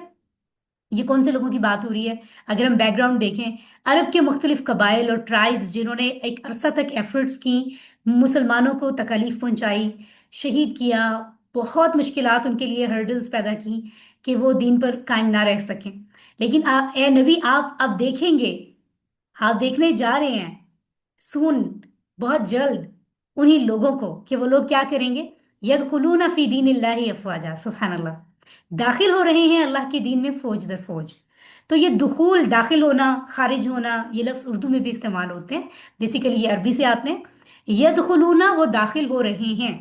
A: یہ کون سے لوگوں کی بات ہو رہی ہے؟ اگر ہم بیک گراؤنڈ دیکھیں عرب کے مختلف قبائل اور ٹرائبز جنہوں نے ایک عرصہ تک ایفرٹس کی مسلمانوں کو تکالیف پہنچائی شہید کیا بہت مشکلات ان کے لیے ہرڈلز پیدا کی کہ وہ دین پر قائم نہ رہ سکیں. لیکن اے نبی آپ اب دیکھیں گے. آپ دیکھنے جا رہے ہیں سون بہت جلد انہی لوگوں کو کہ وہ لوگ کیا کریں گے. یدخلون فی دین اللہ افواجا. سبحان اللہ. داخل ہو رہے ہیں اللہ کے دین میں فوج در فوج. تو یہ دخول داخل ہونا خارج ہونا یہ لفظ اردو میں بھی استعمال ہوتے ہیں. بیسیکلی یہ عربی سے آتے ہیں. یدخلون وہ داخل ہو رہے ہیں.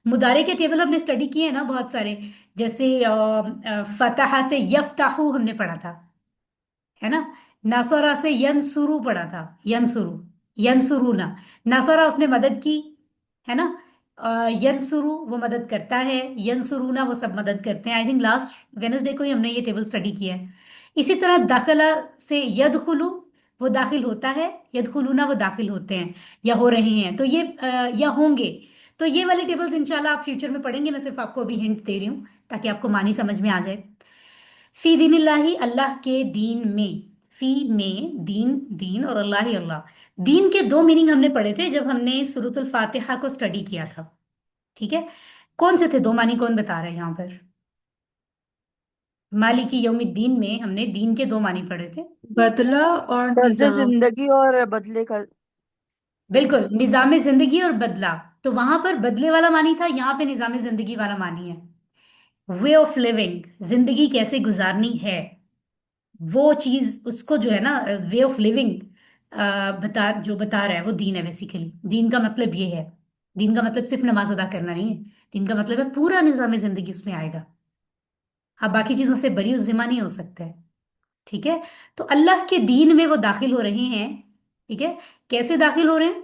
A: مضارع کے ٹیبل ہم نے اسٹڈی کیے ہیں نا بہت سارے. جیسے فتح سے یفتحو ہم نے پڑھا تھا ہے نا. ناصرہ سے ینصرو پڑھا تھا. ینصرو ینصرونا. ناصرہ اس نے مدد کی ہے نا. ینصرو وہ مدد کرتا ہے. ینصرونا وہ سب مدد کرتے ہیں. آئی تھنک لاسٹ وینسڈے کو ہی ہم نے یہ ٹیبل اسٹڈی کیا ہے. اسی طرح داخلہ سے یدخلو وہ داخل ہوتا ہے. یدخلونا وہ داخل ہوتے ہیں یا ہو رہے ہیں. تو یہ یا ہوں گے. تو یہ والے ٹیبلز انشاءاللہ آپ فیوچر میں پڑھیں گے. میں صرف آپ کو ابھی ہنٹ دے رہی ہوں تاکہ آپ کو معنی سمجھ میں آ جائے. فی دین اللہ اللہ کے دین میں. فی میں دین دین اور اللہ اللہ. دین کے 2 میننگ ہم نے پڑھے تھے جب ہم نے سورۃ الفاتحہ کو اسٹڈی کیا تھا. ٹھیک ہے. کون سے تھے 2 معنی؟ کون بتا رہا ہے یہاں پر؟ مالکی یوم الدین میں ہم نے دین کے 2 معنی پڑھے تھے.
D: بدلہ اور
G: طرز
D: نظام.
G: زندگی اور بدلے کا.
A: بالکل. نظام زندگی اور بدلہ. تو وہاں پر بدلے والا معنی تھا. یہاں پہ نظام زندگی والا معنی ہے. Way of living. زندگی کیسے گزارنی ہے وہ چیز اس کو جو ہے نا وے آف لیونگ جو بتا رہا ہے وہ دین ہے. بیسیکلی دین کا مطلب یہ ہے. دین کا مطلب صرف نماز ادا کرنا نہیں ہے. دین کا مطلب ہے پورا نظام زندگی اس میں آئے گا. آپ باقی چیزوں سے بری الذمہ نہیں ہو سکتے. ٹھیک ہے. تو اللہ کے دین میں وہ داخل ہو رہے ہیں. ٹھیک ہے. کیسے داخل ہو رہے ہیں؟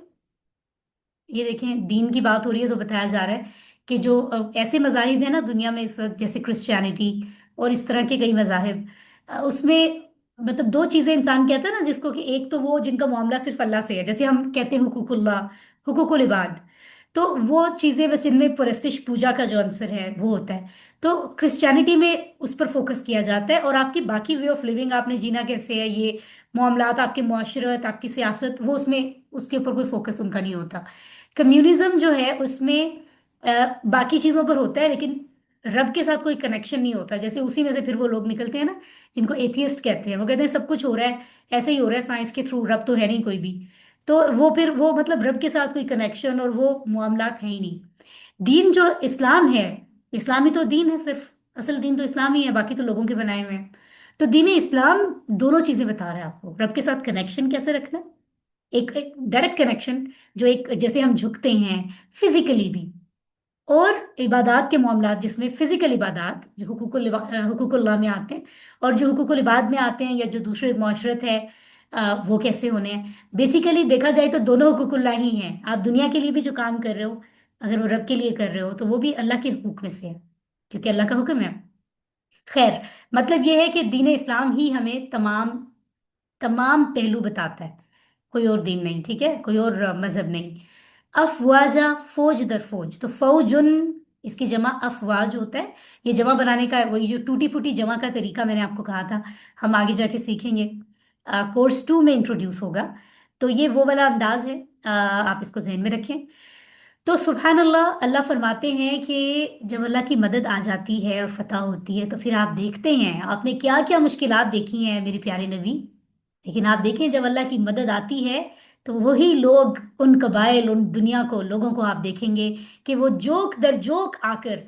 A: یہ دیکھیں دین کی بات ہو رہی ہے تو بتایا جا رہا ہے کہ جو ایسے مذاہب ہیں نا دنیا میں اس وقت جیسے کرسچینٹی اور اس طرح کے کئی مذاہب اس میں مطلب 2 چیزیں انسان کہتا ہے نا جس کو کہ ایک تو وہ جن کا معاملہ صرف اللہ سے ہے. جیسے ہم کہتے ہیں حقوق اللہ حقوق العباد. تو وہ چیزیں بس جن میں پرستش پوجا کا جو عنصر ہے وہ ہوتا ہے. تو کرسچینٹی میں اس پر فوکس کیا جاتا ہے اور آپ کی باقی وے آف لیونگ آپ نے جینا کیسے ہے یہ معاملات آپ کے معاشرت آپ کی سیاست وہ اس کے اوپر کوئی فوکس ان کا نہیں ہوتا. کمیونزم جو ہے اس میں باقی چیزوں پر ہوتا ہے لیکن رب کے ساتھ کوئی کنیکشن نہیں ہوتا. جیسے اسی میں سے پھر وہ لوگ نکلتے ہیں نا جن کو ایتھیسٹ کہتے ہیں. وہ کہتے ہیں سب کچھ ہو رہا ہے ایسے ہی ہو رہا ہے سائنس کے تھرو رب تو ہے نہیں کوئی بھی. تو وہ پھر وہ مطلب رب کے ساتھ کوئی کنیکشن اور وہ معاملات ہیں ہی نہیں. دین جو اسلام ہے اسلامی تو دین ہے صرف. اصل دین تو اسلام ہی ہے باقی تو لوگوں کے بنائے ہوئے ہیں. تو دین اسلام دونوں چیزیں بتا رہا ہے آپ کو. رب کے ساتھ کنیکشن کیسے رکھنا. ایک ڈائریکٹ کنیکشن جو ایک جیسے ہم جھکتے ہیں فزیکلی بھی اور عبادات کے معاملات جس میں فزیکل عبادات جو حقوق اللہ میں آتے ہیں، اور جو حقوق العباد میں آتے ہیں یا جو دوسرے معاشرت ہے وہ کیسے ہونے ہیں. بیسیکلی دیکھا جائے تو دونوں حقوق اللہ ہی ہیں. آپ دنیا کے لیے بھی جو کام کر رہے ہو اگر وہ رب کے لیے کر رہے ہو تو وہ بھی اللہ کے حقوق میں سے ہے، کیونکہ اللہ کا حکم ہے. خیر، مطلب یہ ہے کہ دین اسلام ہی ہمیں تمام تمام پہلو بتاتا ہے، کوئی اور دین نہیں، ٹھیک ہے، کوئی اور مذہب نہیں. افواجا، فوج در فوج، تو فوجن اس کی جمع افواج ہوتا ہے. یہ جمع بنانے کا وہی جو ٹوٹی پھوٹی جمع کا طریقہ میں نے آپ کو کہا تھا، ہم آگے جا کے سیکھیں گے، کورس 2 میں انٹروڈیوس ہوگا. تو یہ وہ والا انداز ہے، آپ اس کو ذہن میں رکھیں. تو سبحان اللہ، اللہ فرماتے ہیں کہ جب اللہ کی مدد آ جاتی ہے اور فتح ہوتی ہے تو پھر آپ دیکھتے ہیں آپ نے کیا کیا مشکلات دیکھی ہیں میرے پیارے نبی، لیکن آپ دیکھیں جب اللہ کی مدد آتی ہے تو وہی لوگ، ان قبائل، ان دنیا کو، لوگوں کو آپ دیکھیں گے کہ وہ جوک در جوک آ کر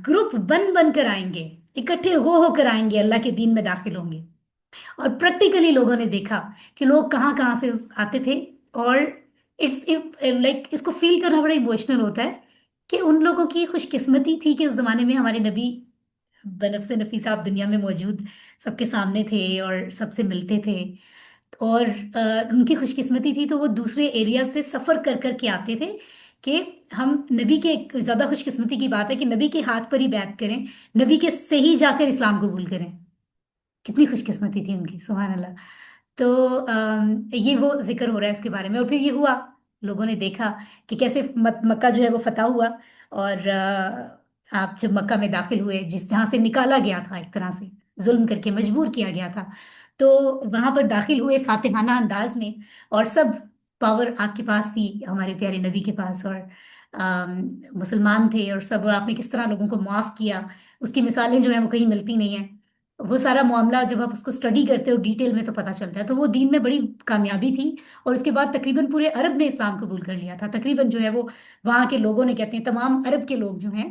A: گروپ بن بن کر آئیں گے، اکٹھے ہو کر آئیں گے، اللہ کے دین میں داخل ہوں گے. اور پریکٹیکلی لوگوں نے دیکھا کہ لوگ کہاں کہاں سے آتے تھے. اور اٹس لائک اس کو فیل کرنا بڑا ایموشنل ہوتا ہے کہ ان لوگوں کی خوش قسمتی تھی کہ اس زمانے میں ہمارے نبی بنفس نفیس آپ دنیا میں موجود سب کے سامنے تھے اور سب سے ملتے تھے. اور ان کی خوش قسمتی تھی تو وہ دوسرے ایریا سے سفر کر کر کے آتے تھے کہ ہم نبی کے، زیادہ خوش قسمتی کی بات ہے کہ نبی کے ہاتھ پر ہی بیعت کریں، نبی کے سے ہی جا کر اسلام قبول کریں. کتنی خوش قسمتی تھی ان کی، سبحان اللہ. تو یہ وہ ذکر ہو رہا ہے اس کے بارے میں. اور پھر یہ ہوا، لوگوں نے دیکھا کہ کیسے مکہ جو ہے وہ فتح ہوا. اور آپ جب مکہ میں داخل ہوئے، جس جہاں سے نکالا گیا تھا، ایک طرح سے ظلم کر کے مجبور کیا گیا تھا، تو وہاں پر داخل ہوئے فاتحانہ انداز میں، اور سب پاور آپ کے پاس تھی، ہمارے پیارے نبی کے پاس، اور مسلمان تھے اور سب. اور آپ نے کس طرح لوگوں کو معاف کیا، اس کی مثالیں جو ہیں وہ کہیں ملتی نہیں ہیں. وہ سارا معاملہ جب آپ اس کو اسٹڈی کرتے ہو ڈیٹیل میں تو پتہ چلتا ہے. تو وہ دین میں بڑی کامیابی تھی. اور اس کے بعد تقریباً پورے عرب نے اسلام قبول کر لیا تھا. تقریباً جو ہے وہ وہاں کے لوگوں نے، کہتے ہیں تمام عرب کے لوگ جو ہیں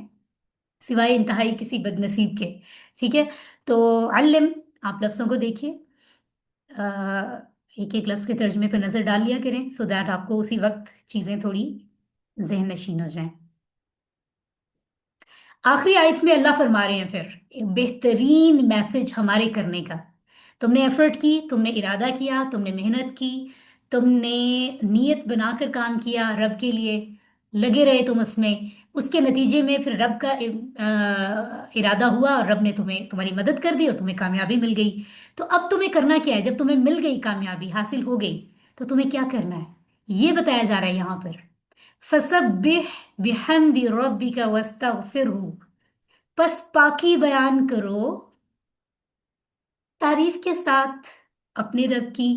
A: سوائے انتہائی کسی بد نصیب کے، ٹھیک ہے. تو علم، آپ لفظوں کو دیکھیے، ایک ایک لفظ کے ترجمے پہ نظر ڈال لیا کریں سو دیٹ آپ کو اسی وقت چیزیں تھوڑی ذہن نشین ہو جائیں. آخری آیت میں اللہ فرما رہے ہیں پھر ایک بہترین میسج ہمارے کرنے کا. تم نے ایفرٹ کی، تم نے ارادہ کیا، تم نے محنت کی، تم نے نیت بنا کر کام کیا رب کے لیے، لگے رہے تم اس میں. اس کے نتیجے میں پھر رب کا ارادہ ہوا اور رب نے تمہاری مدد کر دی اور تمہیں کامیابی مل گئی. تو اب تمہیں کرنا کیا ہے؟ جب تمہیں مل گئی، کامیابی حاصل ہو گئی، تو تمہیں کیا کرنا ہے یہ بتایا جا رہا ہے یہاں پر. فَسَبِّحْ بِحَمْدِ رَبِّكَ وَاسْتَغْفِرْهُ، پس پاکی بیان کرو تعریف کے ساتھ اپنے رب کی،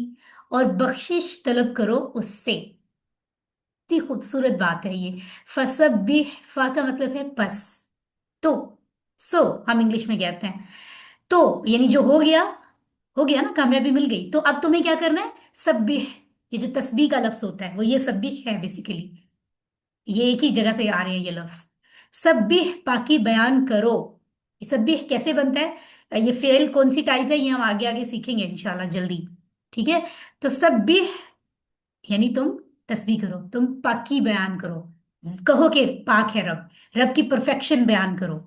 A: اور بخشش طلب کرو اس سے. اتنی خوبصورت بات ہے یہ. فَسَبِّحْ، فا کا مطلب ہے پس، تو، سو ہم انگلش میں کہتے ہیں. تو یعنی جو ہو گیا نا، کامیابی مل گئی. تو اب تمہیں کیا کرنا ہے؟ سبح، یہ جو تسبیح کا لفظ ہوتا ہے وہ یہ سبح ہے بیسیکلی، یہ ایک ہی جگہ سے آ رہے ہیں یہ لفظ. سبح، پاکی بیان کرو. یہ سبح کیسے بنتا ہے، یہ فعل کون سی ٹائپ ہے، یہ ہم آگے آگے سیکھیں گے انشاءاللہ جلدی، ٹھیک ہے. تو سبح یعنی تم تسبیح کرو، تم پاکی بیان کرو، کہو کہ پاک ہے رب، رب کی پرفیکشن بیان کرو،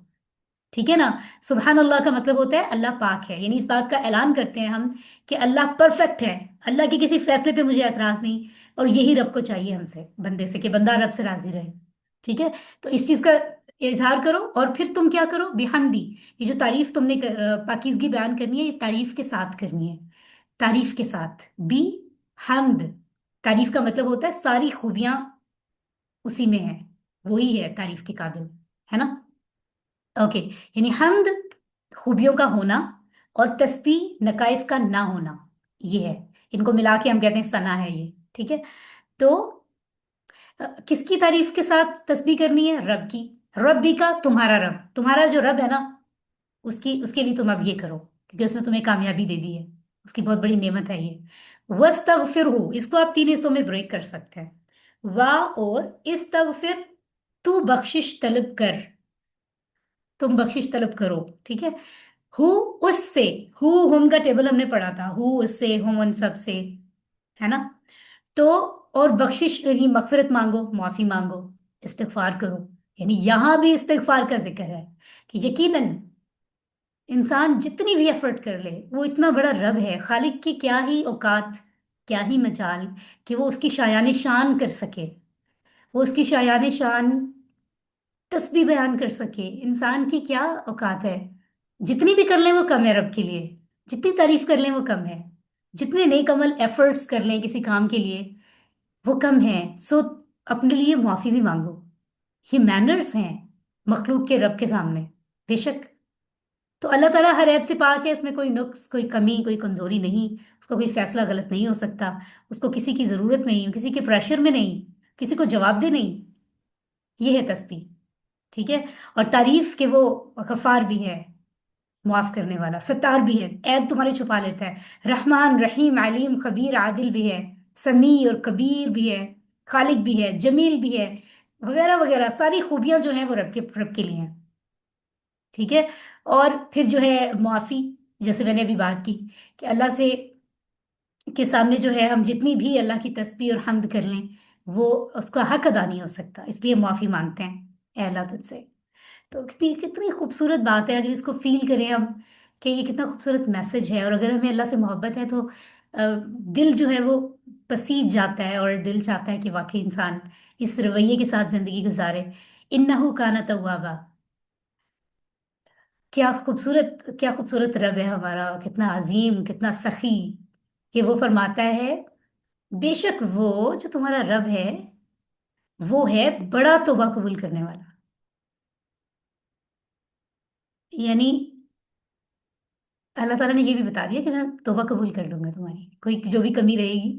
A: ٹھیک ہے نا. سبحان اللہ کا مطلب ہوتا ہے اللہ پاک ہے، یعنی اس بات کا اعلان کرتے ہیں ہم کہ اللہ پرفیکٹ ہے، اللہ کے کسی فیصلے پہ مجھے اعتراض نہیں. اور یہی رب کو چاہیے ہم سے، بندے سے، کہ بندہ رب سے راضی رہے، ٹھیک ہے. تو اس چیز کا اظہار کرو. اور پھر تم کیا کرو؟ بحمدی، یہ جو تعریف تم نے پاکیزگی بیان کرنی ہے، یہ تعریف کے ساتھ کرنی ہے، تعریف کے ساتھ. بی حمد، تعریف کا مطلب ہوتا ہے ساری خوبیاں اسی میں ہیں، وہی ہے تعریف کے قابل، ہے نا. اوکے، یعنی حمد خوبیوں کا ہونا، اور تسبیح نقائص کا نہ ہونا، یہ ہے. ان کو ملا کے ہم کہتے ہیں ثنا ہے یہ، ٹھیک ہے. تو کس کی تعریف کے ساتھ تسبیح کرنی ہے؟ رب کی. ربی کا، تمہارا رب، تمہارا جو رب ہے نا، اس کے لیے تم اب یہ کرو، کیونکہ اس نے تمہیں کامیابی دے دی ہے، اس کی بہت بڑی نعمت ہے یہ. وَاسْتَغْفِرْهُ، اس کو آپ تین حصوں میں بریک کر سکتے ہیں. وا اور استغفر، تو بخشش طلب کر، تم بخشش طلب کرو، ٹھیک ہے. ہو، اس سے، ہم کا ٹیبل ہم نے پڑھا تھا، ہو اس سے، ہم ان سب سے، ہے نا. تو اور بخشش یعنی مغفرت مانگو، معافی مانگو، استغفار کرو، یعنی یہاں بھی استغفار کا ذکر ہے کہ یقیناً انسان جتنی بھی ایفرٹ کر لے وہ اتنا بڑا رب ہے، خالق کی کیا ہی اوقات، کیا ہی مجال کہ وہ اس کی شایان شان کر سکے، وہ اس کی شایان شان تسبیح بیان کر سکے۔ انسان کی کیا اوقات ہے، جتنی بھی کر لیں وہ کم ہے رب کے لیے، جتنی تعریف کر لیں وہ کم ہے، جتنے نیک عمل ایفرٹس کر لیں کسی کام کے لیے وہ کم ہے۔ سو اپنے لیے معافی بھی مانگو، یہ مینرز ہیں مخلوق کے رب کے سامنے، بے شک۔ تو اللہ تعالیٰ ہر عیب سے پاک ہے، اس میں کوئی نقص، کوئی کمی، کوئی کمزوری نہیں، اس کا کوئی فیصلہ غلط نہیں ہو سکتا، اس کو کسی کی ضرورت نہیں، کسی کے پریشر میں نہیں، کسی کو جواب دہ نہیں۔ یہ ہے تسبیح، ٹھیک ہے۔ اور تعریف کہ وہ غفار بھی ہے، معاف کرنے والا، ستار بھی ہے، عیب تمہارے چھپا لیتا ہے، رحمان رحیم علیم خبیر عادل بھی ہے، سمیع اور کبیر بھی ہے، خالق بھی ہے، جمیل بھی ہے، وغیرہ وغیرہ، ساری خوبیاں جو ہیں وہ رب کے لیے ہیں، ٹھیک ہے۔ اور پھر جو ہے معافی، جیسے میں نے ابھی بات کی کہ اللہ سے کے سامنے جو ہے ہم جتنی بھی اللہ کی تسبیح اور حمد کر لیں وہ اس کا حق ادا نہیں ہو سکتا، اس لیے معافی مانگتے ہیں اے اللہ تجھ سے۔ تو کتنی خوبصورت بات ہے اگر اس کو فیل کریں ہم کہ یہ کتنا خوبصورت میسج ہے، اور اگر ہمیں اللہ سے محبت ہے تو دل جو ہے وہ پسیج جاتا ہے اور دل چاہتا ہے کہ واقعی انسان اس رویے کے ساتھ زندگی گزارے۔ انہو کانا توابا، کیا خوبصورت رب ہے ہمارا، کتنا عظیم، کتنا سخی کہ وہ فرماتا ہے بے شک وہ جو تمہارا رب ہے وہ ہے بڑا توبہ قبول کرنے والا۔ یعنی اللہ تعالیٰ نے یہ بھی بتا دیا کہ میں توبہ قبول کر لوں گا تمہاری، کوئی جو بھی کمی رہے گی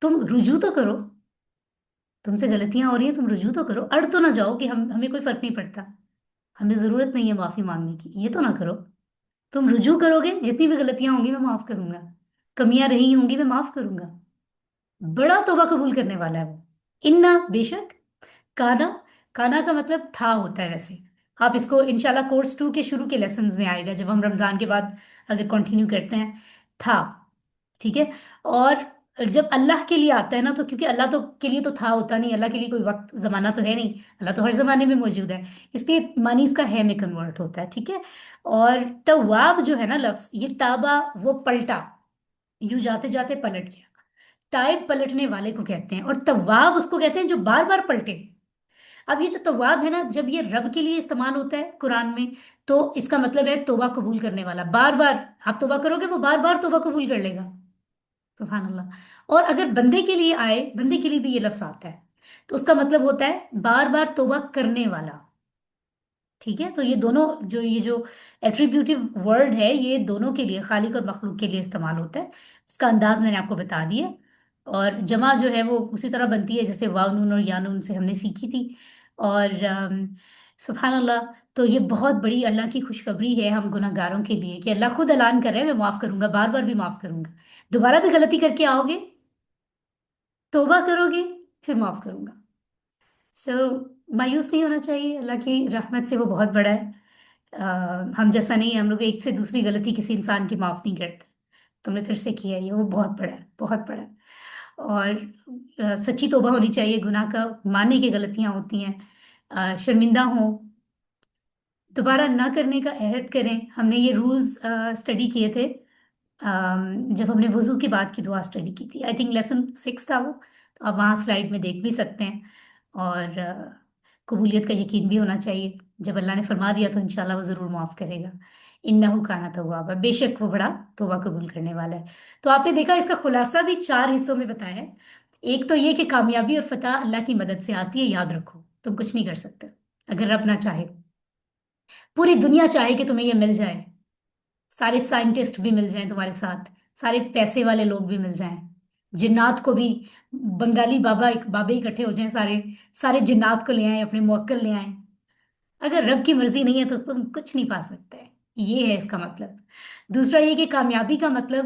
A: تم رجوع تو کرو، تم سے غلطیاں ہو رہی ہیں تم رجوع تو کرو، اڑ تو نہ جاؤ کہ ہمیں کوئی فرق نہیں پڑتا، ہمیں ضرورت نہیں ہے معافی مانگنے کی، یہ تو نہ کرو۔ تم رجوع کرو گے، جتنی بھی غلطیاں ہوں گی میں معاف کروں گا، کمیاں رہی ہوں گی میں معاف کروں گا، بڑا توبہ قبول کرنے والا ہے وہ۔ انا، بے شک، کانا، کانا کا مطلب تھا ہوتا ہے ویسے، آپ اس کو انشاءاللہ کورس 2 کے شروع کے لیسنز میں آئے گا جب ہم رمضان کے بعد اگر کنٹینیو کرتے ہیں، تھا، ٹھیک ہے۔ اور جب اللہ کے لیے آتا ہے نا تو کیونکہ اللہ تو کے لیے تو تھا ہوتا نہیں، اللہ کے لیے کوئی وقت زمانہ تو ہے نہیں، اللہ تو ہر زمانے میں موجود ہے، اس لیے معنی اس کا ہے میں کنورٹ ہوتا ہے، ٹھیک ہے۔ اور تواب جو ہے نا لفظ، یہ تابا وہ پلٹا، یوں جاتے جاتے پلٹ گیا، تائب پلٹنے والے کو کہتے ہیں، اور تواب اس کو کہتے ہیں جو بار بار پلٹے۔ اب یہ جو تواب ہے نا، جب یہ رب کے لیے استعمال ہوتا ہے قرآن میں تو اس کا مطلب ہے توبہ قبول کرنے والا، بار بار آپ توبہ کرو گے وہ بار بار توبہ قبول کر لے گا، سبحان اللہ۔ اور اگر بندے کے لیے آئے، بندے کے لیے بھی یہ لفظ آتا ہے تو اس کا مطلب ہوتا ہے بار بار توبہ کرنے والا، ٹھیک ہے۔ تو یہ دونوں یہ جو ایٹریبیوٹیو ورڈ ہے یہ دونوں کے لیے، خالق اور مخلوق کے لیے استعمال ہوتا ہے، اس کا انداز میں نے آپ کو بتا دیا۔ اور جمع جو ہے وہ اسی طرح بنتی ہے جیسے واو نون اور یا نون سے ہم نے سیکھی تھی۔ اور سبحان اللہ، تو یہ بہت بڑی اللہ کی خوشخبری ہے ہم گناہ گاروں کے لیے کہ اللہ خود اعلان کر رہے ہیں میں معاف کروں گا، بار بار بھی معاف کروں گا، دوبارہ بھی غلطی کر کے آؤ گے توبہ کرو گے پھر معاف کروں گا۔ سو مایوس نہیں ہونا چاہیے، اللہ کی رحمت سے وہ بہت بڑا ہے، ہم جیسا نہیں ہے، ہم لوگ ایک سے دوسری غلطی کسی انسان کی معاف نہیں کرتے، تم نے پھر سے کیا ہے یہ، وہ بہت بڑا ہے، بہت بڑا ہے۔ اور سچی توبہ ہونی چاہیے، گناہ کا ماننے کی غلطیاں ہوتی ہیں، شرمندہ ہوں، دوبارہ نہ کرنے کا عہد کریں۔ ہم نے یہ رولز اسٹڈی کیے تھے جب ہم نے وضو کی بات کی دعا اسٹڈی کی تھی، آئی تھنک لیسن 6 تھا وہ، تو آپ وہاں سلائیڈ میں دیکھ بھی سکتے ہیں۔ اور قبولیت کا یقین بھی ہونا چاہیے، جب اللہ نے فرما دیا تو انشاءاللہ وہ ضرور معاف کرے گا۔ انہو کانا توابا، بے شک وہ بڑا توبہ قبول کرنے والا ہے۔ تو آپ نے دیکھا اس کا خلاصہ بھی 4 حصوں میں بتایا ہے۔ ایک تو یہ کہ کامیابی اور فتح اللہ کی مدد سے آتی ہے، یاد رکھو تم کچھ نہیں کر سکتے اگر رب نہ چاہے، پوری دنیا چاہے کہ تمہیں یہ مل جائے، سارے سائنٹسٹ بھی مل جائیں تمہارے ساتھ، سارے پیسے والے لوگ بھی مل جائیں، جنات کو بھی، بنگالی بابے اکٹھے ہو جائیں، سارے سارے جنات کو لے آئیں، اپنے موکل لے آئیں، اگر رب کی مرضی نہیں ہے تو تم کچھ نہیں پا سکتے، یہ ہے اس کا مطلب۔ دوسرا یہ کہ کامیابی کا مطلب،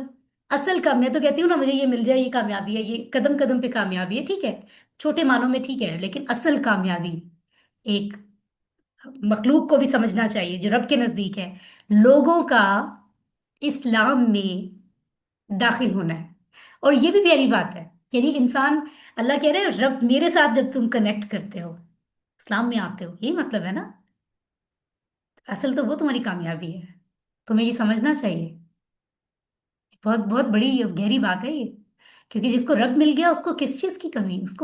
A: اصل کام، میں تو کہتی ہوں نا مجھے یہ مل جائے یہ کامیابی ہے، یہ قدم قدم پہ کامیابی ہے، ٹھیک ہے، چھوٹے معنوں میں ٹھیک ہے، لیکن اصل کامیابی ایک مخلوق کو بھی سمجھنا چاہیے جو رب کے نزدیک ہے، لوگوں کا اسلام میں داخل ہونا ہے۔ اور یہ بھی پیاری بات ہے، یعنی انسان، اللہ کہہ رہے ہیں رب میرے ساتھ جب تم کنیکٹ کرتے ہو، اسلام میں آتے ہو، یہی مطلب ہے نا. اصل تو وہ تمہاری کامیابی ہے، تمہیں یہ سمجھنا چاہیے. بہت بہت بڑی گہری بات ہے یہ. کیونکہ جس کو رب مل گیا اس کو کس چیز کی کمی، اس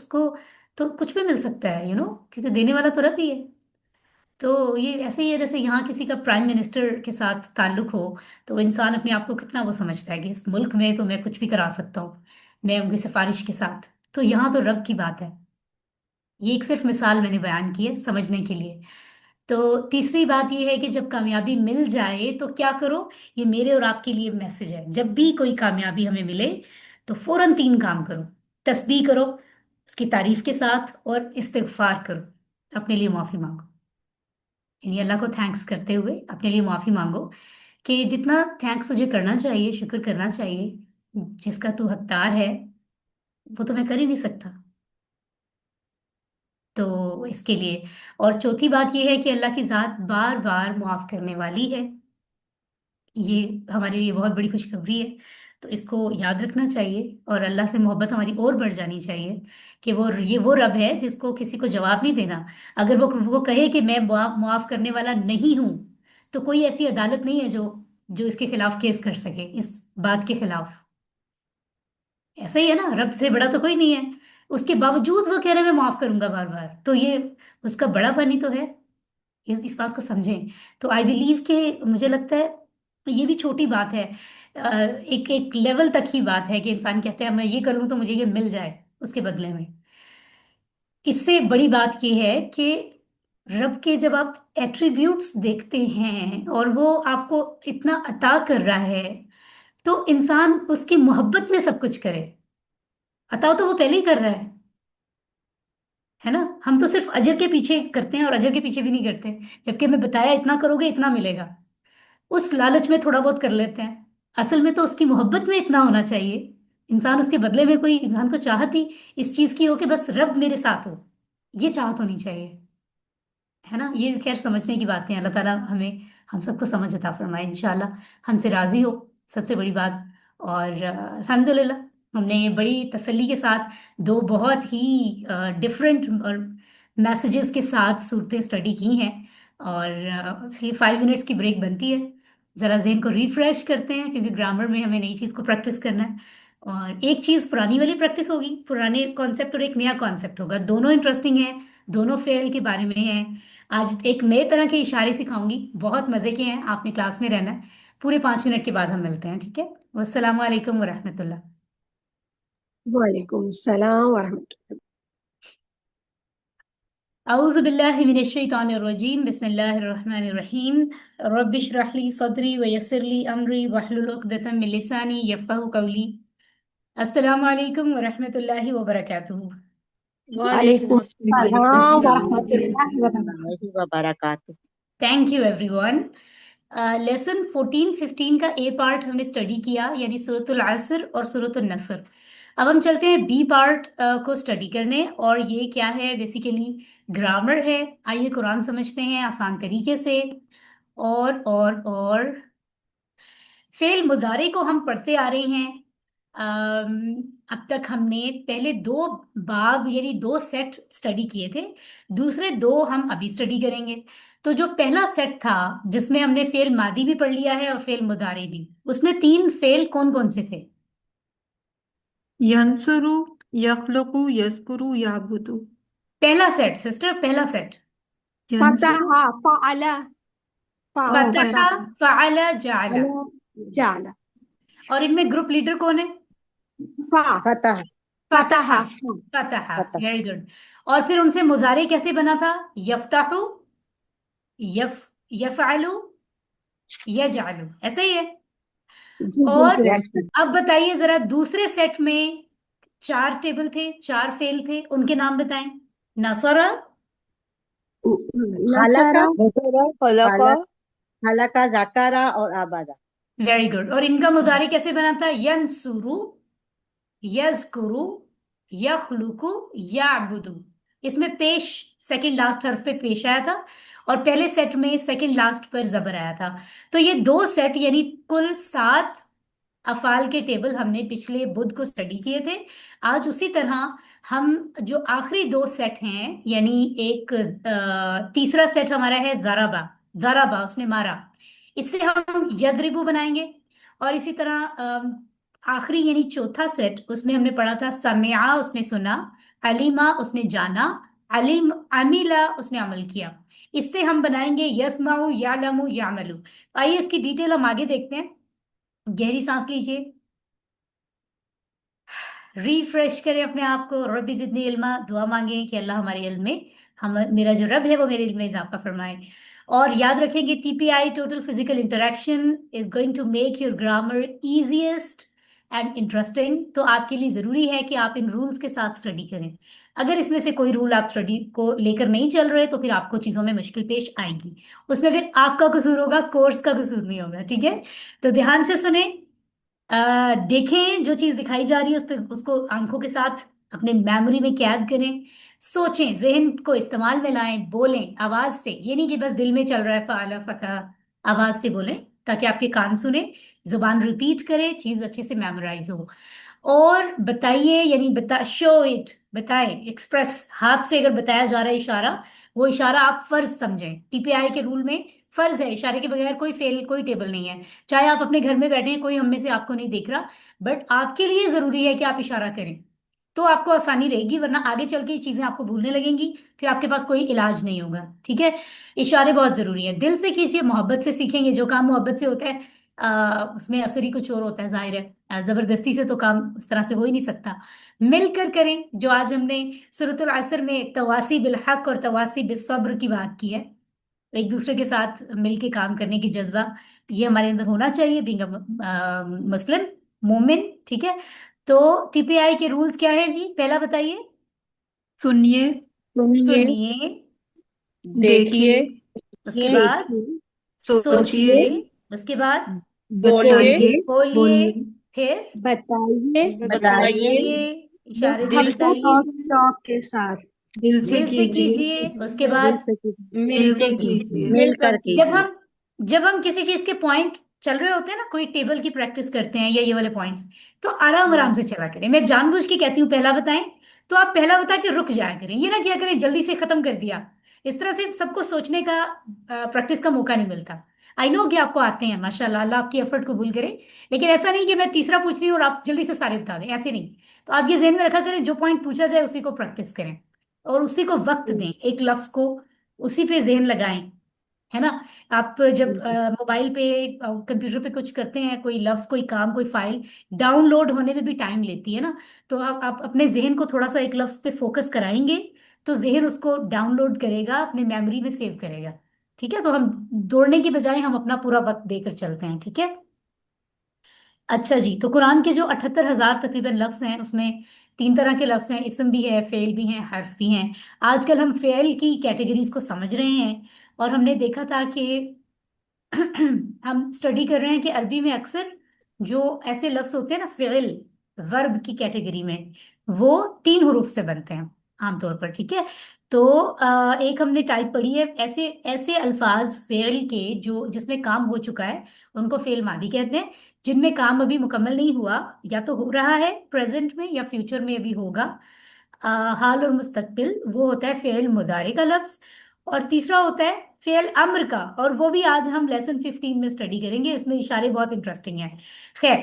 A: کو تو کچھ بھی مل سکتا ہے کیونکہ دینے والا تو رب ہی ہے. تو یہ ایسے ہی ہے جیسے یہاں کسی کا پرائم منسٹر کے ساتھ تعلق ہو، تو وہ انسان اپنے آپ کو کتنا وہ سمجھتا ہے کہ اس ملک میں تو میں کچھ بھی کرا سکتا ہوں میں ان کی سفارش کے ساتھ. تو یہاں تو رب کی بات ہے. یہ ایک صرف مثال میں نے بیان کی ہے سمجھنے کے لیے. تو تیسری بات یہ ہے کہ جب کامیابی مل جائے تو کیا کرو. یہ میرے اور آپ کے لیے میسج ہے. جب بھی کوئی کامیابی ہمیں ملے تو فوراً 3 کام کرو. تسبیح کرو اس کی تعریف کے ساتھ، اور استغفار کرو، اپنے لیے معافی مانگو. یعنی اللہ کو تھینکس کرتے ہوئے اپنے لیے معافی مانگو کہ جتنا تھینکس تجھے کرنا چاہیے، شکر کرنا چاہیے، جس کا تو حقدار ہے وہ تو میں کر ہی نہیں سکتا. تو اس کے لیے. اور چوتھی بات یہ ہے کہ اللہ کی ذات بار بار معاف کرنے والی ہے. یہ ہمارے لیے بہت بڑی خوشخبری ہے. تو اس کو یاد رکھنا چاہیے، اور اللہ سے محبت ہماری اور بڑھ جانی چاہیے کہ وہ رب ہے جس کو کسی کو جواب نہیں دینا. اگر وہ کہے کہ میں معاف کرنے والا نہیں ہوں، تو کوئی ایسی عدالت نہیں ہے جو اس کے خلاف کیس کر سکے اس بات کے خلاف. ایسا ہی ہے نا، رب سے بڑا تو کوئی نہیں ہے. اس کے باوجود وہ کہہ رہے ہیں میں معاف کروں گا بار بار، تو یہ اس کا بڑا پانی تو ہے. اس بات کو سمجھیں. تو آئی بلیو کہ مجھے لگتا ہے یہ بھی چھوٹی بات ہے. ایک لیول تک ہی بات ہے کہ انسان کہتے ہیں میں یہ کر لوں تو مجھے یہ مل جائے اس کے بدلے میں. اس سے بڑی بات یہ ہے کہ رب کے جب آپ ایٹریبیوٹس دیکھتے ہیں اور وہ آپ کو اتنا عطا کر رہا ہے، تو انسان اس کی محبت میں سب کچھ کرے. عطا تو وہ پہلے ہی کر رہا ہے نا. ہم تو صرف اجر کے پیچھے کرتے ہیں اور اجر کے پیچھے بھی نہیں کرتے، جبکہ ہمیں بتایا اتنا کرو گے اتنا ملے گا. اس لالچ میں تھوڑا بہت کر لیتے ہیں. اصل میں تو اس کی محبت میں اتنا ہونا چاہیے. انسان اس کے بدلے میں کوئی انسان کو چاہت ہی اس چیز کی ہو کہ بس رب میرے ساتھ ہو، یہ چاہت ہونی چاہیے، ہے نا. یہ خیر سمجھنے کی باتیں ہیں. اللہ تعالیٰ ہم سب کو سمجھ عطا فرمائے انشاءاللہ. ہم سے راضی ہو، سب سے بڑی بات. اور الحمدللہ ہم نے بڑی تسلی کے ساتھ 2 بہت ہی ڈفرینٹ اور میسیجز کے ساتھ صورتیں اسٹڈی کی ہیں. اور اس لیے 5 منٹس کی بریک بنتی ہے. ذرا ذہن کو ریفریش کرتے ہیں کیونکہ گرامر میں ہمیں نئی چیز کو پریکٹس کرنا ہے. اور ایک چیز پرانی والی پریکٹس ہوگی، پرانے کانسیپٹ، اور ایک نیا کانسیپٹ ہوگا. دونوں انٹرسٹنگ ہیں، دونوں فعل کے بارے میں ہیں. آج ایک نئے طرح کے اشارے سکھاؤں گی، بہت مزے کے ہیں. آپ نے کلاس میں رہنا ہے. پورے 5 منٹ کے بعد ہم ملتے ہیں، ٹھیک ہے. والسلام علیکم ورحمۃ اللہ.
C: وعلیکم السلام ورحمۃ اللہ.
A: اعوذ باللہ من الشیطان الرجیم، بسم اللہ الرحمن الرحیم. رب اشرح لی صدری ویسر لی امری واحلل عقدۃ من لسانی یفقہوا قولی. السلام علیکم ورحمۃ اللہ وبرکاتہ.
B: وعلیکم السلام
C: السلام
B: ورحمۃ
C: ورحمۃ اللہ وبرکاتہ.
E: اللہ وبرکاتہ.
A: Thank you every one. Lesson 14-15 کا اے پارٹ ہم نے اسٹڈی کیا، یعنی سورۃ العصر اور سورۃ النصر. اب ہم چلتے ہیں بی پارٹ کو اسٹڈی کرنے، اور یہ کیا ہے؟ بیسیکلی گرامر ہے. آئیے قرآن سمجھتے ہیں آسان طریقے سے. اور فعل مضارع کو ہم پڑھتے آ رہے ہیں. اب تک ہم نے پہلے 2 باب یعنی 2 سیٹ اسٹڈی کیے تھے، دوسرے 2 ہم ابھی اسٹڈی کریں گے. تو جو پہلا سیٹ تھا جس میں ہم نے فعل ماضی بھی پڑھ لیا ہے اور فعل مضارع بھی، اس میں 3 فعل کون کون سے تھے؟
D: ینصرو، یخلقو، یذکرو، یعبدو.
A: پہلا سیٹ سسٹر، پہلا سیٹ.
C: فتح،
D: ینصرو،
C: فعل،
A: فتح، فعل، جعل.
C: جعل.
A: اور ان میں گروپ لیڈر کون ہے؟
E: فتح.
A: فتح.
E: فتح.
A: Very good. اور پھر ان سے مضارع کیسے بنا تھا؟ یفتح، یفعل، یجعل. ایسے ہی ہے.
C: جی
A: اور
C: بالکل.
A: اب بتائیے ذرا دوسرے سیٹ میں 4 ٹیبل تھے، 4 فعل تھے، ان کے نام بتائیں. نصر،
E: خلق،
G: خلق،
E: خلق، ذکر اور آبادہ.
A: Very good. اور ان کا مضارع کیسے بنا تھا؟ ینصرو، یذکرو، یخلقو، یعبدو. اس میں پیش سیکنڈ لاسٹ حرف پہ پیش آیا تھا، اور پہلے سیٹ میں سیکنڈ لاسٹ پر زبر آیا تھا. تو یہ 2 سیٹ یعنی کل 7 افعال کے ٹیبل ہم نے پچھلے بدھ کو اسٹڈی کیے تھے. آج اسی طرح ہم جو آخری دو سیٹ ہیں، یعنی ایک تیسرا سیٹ ہمارا ہے ضربا. ضربا اس نے مارا، اس سے ہم یضربو بنائیں گے. اور اسی طرح آخری یعنی چوتھا سیٹ، اس میں ہم نے پڑھا تھا سمعا اس نے سنا، علیما اس نے جانا، علیم عمیلا اس نے عمل کیا. اس سے ہم بنائیں گے یسمعو یعلمو یعملو. آئیے اس کی ڈیٹیل ہم آگے دیکھتے ہیں. گہری سانس لیجئے، ریفریش کریں اپنے آپ کو. ربی زدنی علما، دعا مانگیں کہ اللہ ہمارے علم میں میرا جو رب ہے وہ میرے علم میں اضافہ فرمائے. اور یاد رکھیں کہ T P I total physical interaction is going to make your grammar easiest and interesting. تو آپ کے لیے ضروری ہے کہ آپ ان رولز کے ساتھ اسٹڈی کریں. اگر اس میں سے کوئی رول آپ اسٹڈی کو لے کر نہیں چل رہے تو پھر آپ کو چیزوں میں مشکل پیش آئے گی. اس میں پھر آپ کا قصور ہوگا، کورس کا قصور نہیں ہوگا. ٹھیک ہے، تو دھیان سے سنیں، دیکھیں جو چیز دکھائی جا رہی ہے اس کو آنکھوں کے ساتھ اپنے میموری میں قید کریں، سوچیں، ذہن کو استعمال میں لائیں، بولیں آواز سے. یہ نہیں کہ بس دل میں چل رہا ہے فعلا فتح، آواز سے بولیں تاکہ آپ کے کان سنیں، زبان ریپیٹ کرے، چیز اچھے سے میمورائز ہو. اور بتائیے، یعنی شو اٹ، بتائیں، ایکسپریس. ہاتھ سے اگر بتایا جا رہا ہے اشارہ، وہ اشارہ آپ فرض سمجھیں. ٹی پی آئی کے رول میں فرض ہے، اشارے کے بغیر کوئی فیل، کوئی ٹیبل نہیں ہے. چاہے آپ اپنے گھر میں بیٹھے ہیں، کوئی ہم میں سے آپ کو نہیں دیکھ رہا، بٹ آپ کے لیے ضروری ہے کہ آپ اشارہ کریں تو آپ کو آسانی رہے گی، ورنہ آگے چل کے یہ چیزیں آپ کو بھولنے لگیں گی، پھر آپ کے پاس کوئی علاج نہیں ہوگا. ٹھیک ہے، اشارے بہت ضروری ہیں. دل سے کیجیے، محبت سے سیکھیں گے. جو کام محبت سے ہوتا ہے اس میں اثر ہی کچھ اور ہوتا ہے، ظاہر ہے. زبردستی سے تو کام اس طرح سے ہو ہی نہیں سکتا. مل کر کریں، جو آج ہم نے سورۃ العصر میں تواسی بالحق اور تواسی بالصبر کی بات کی ہے. ایک دوسرے کے ساتھ مل کے کام کرنے کی جذبہ یہ ہمارے اندر ہونا چاہیے، بینگ مسلم مومن. ٹھیک ہے، تو ٹی پی آئی کے رولز کیا ہے جی؟ پہلا بتائیے.
D: سنیے،
B: سنیے،
A: سنیے،
B: دیکھیے،
A: اس کے بعد
D: سوچیے،
A: سوچیے، اس کے بعد
B: بولیے،
D: بتائیے،
A: بولیے،
D: بولیے،
A: پھر
C: بتائیے،
B: بتائیے،
A: بتائیے، اشارے سے
B: دل
C: محبت
A: بتائیے،
C: اور شوق کے ساتھ،
D: دل سے
A: دل سے
D: کیجیے،
A: کیجیے. اس کے بعد
B: مل
D: مل
B: کے
D: کر کیجیے.
B: مل کر
A: جب ہم کسی چیز کے پوائنٹ چل رہے ہوتے ہیں نا، کوئی ٹیبل کی پریکٹس کرتے ہیں یا یہ والے پوائنٹس، تو آرام آرام سے چلا کریں. میں جان بوجھ کے کہتی ہوں پہلا بتائیں، تو آپ پہلا بتا کے رک جایا کریں. یہ نہ کیا کریں جلدی سے ختم کر دیا. اس طرح سے سب کو سوچنے کا، پریکٹس کا موقع نہیں ملتا. آئی نو کہ آپ کو آتے ہیں، ماشاء اللہ، اللہ آپ کی ایفرٹ قبول کرے، لیکن ایسا نہیں کہ میں تیسرا پوچھ رہی ہوں اور آپ جلدی سے سارے بتا دیں، ایسے نہیں. تو آپ یہ ذہن میں رکھا کریں، جو پوائنٹ پوچھا جائے اسی کو پریکٹس کریں اور اسی کو وقت دیں. ایک لفظ کو اسی پہ ذہن لگائیں، ہے نا. آپ جب موبائل پہ کمپیوٹر پہ کچھ کرتے ہیں، کوئی لفظ، کوئی کام، کوئی فائل ڈاؤن لوڈ ہونے میں بھی ٹائم لیتی ہے نا. تو آپ اپنے ذہن کو تھوڑا سا ایک لفظ پہ فوکس کرائیں گے تو ذہن اس کو ڈاؤن لوڈ کرے گا، اپنے میموری میں سیو کرے گا. ٹھیک ہے، تو ہم دوڑنے کی بجائے ہم اپنا پورا وقت دے کر چلتے ہیں. ٹھیک ہے، اچھا جی. تو قرآن کے جو 78,000 تقریباً لفظ ہیں، اس میں 3 طرح کے لفظ ہیں، اسم بھی ہے، فعل بھی ہیں، حرف بھی ہیں. آج کل ہم فعل کی کیٹیگریز کو سمجھ رہے ہیں، اور ہم نے دیکھا تھا کہ ہم اسٹڈی کر رہے ہیں کہ عربی میں اکثر جو ایسے لفظ ہوتے ہیں نا فعل، ورب کی کیٹیگری میں، وہ 3 حروف سے بنتے ہیں عام طور پر. ٹھیک ہے، تو ایک ہم نے ٹائپ پڑھی ہے، ایسے ایسے الفاظ فعل کے جو جس میں کام ہو چکا ہے ان کو فعل ماضی کہتے ہیں. جن میں کام ابھی مکمل نہیں ہوا، یا تو ہو رہا ہے پریزنٹ میں یا فیوچر میں ابھی ہوگا، حال اور مستقبل، وہ ہوتا ہے فعل مضارع کا لفظ. اور تیسرا ہوتا ہے فعل امر کا، اور وہ بھی آج ہم لیسن 15 میں اسٹڈی کریں گے. اس میں اشارے بہت انٹرسٹنگ ہیں. خیر،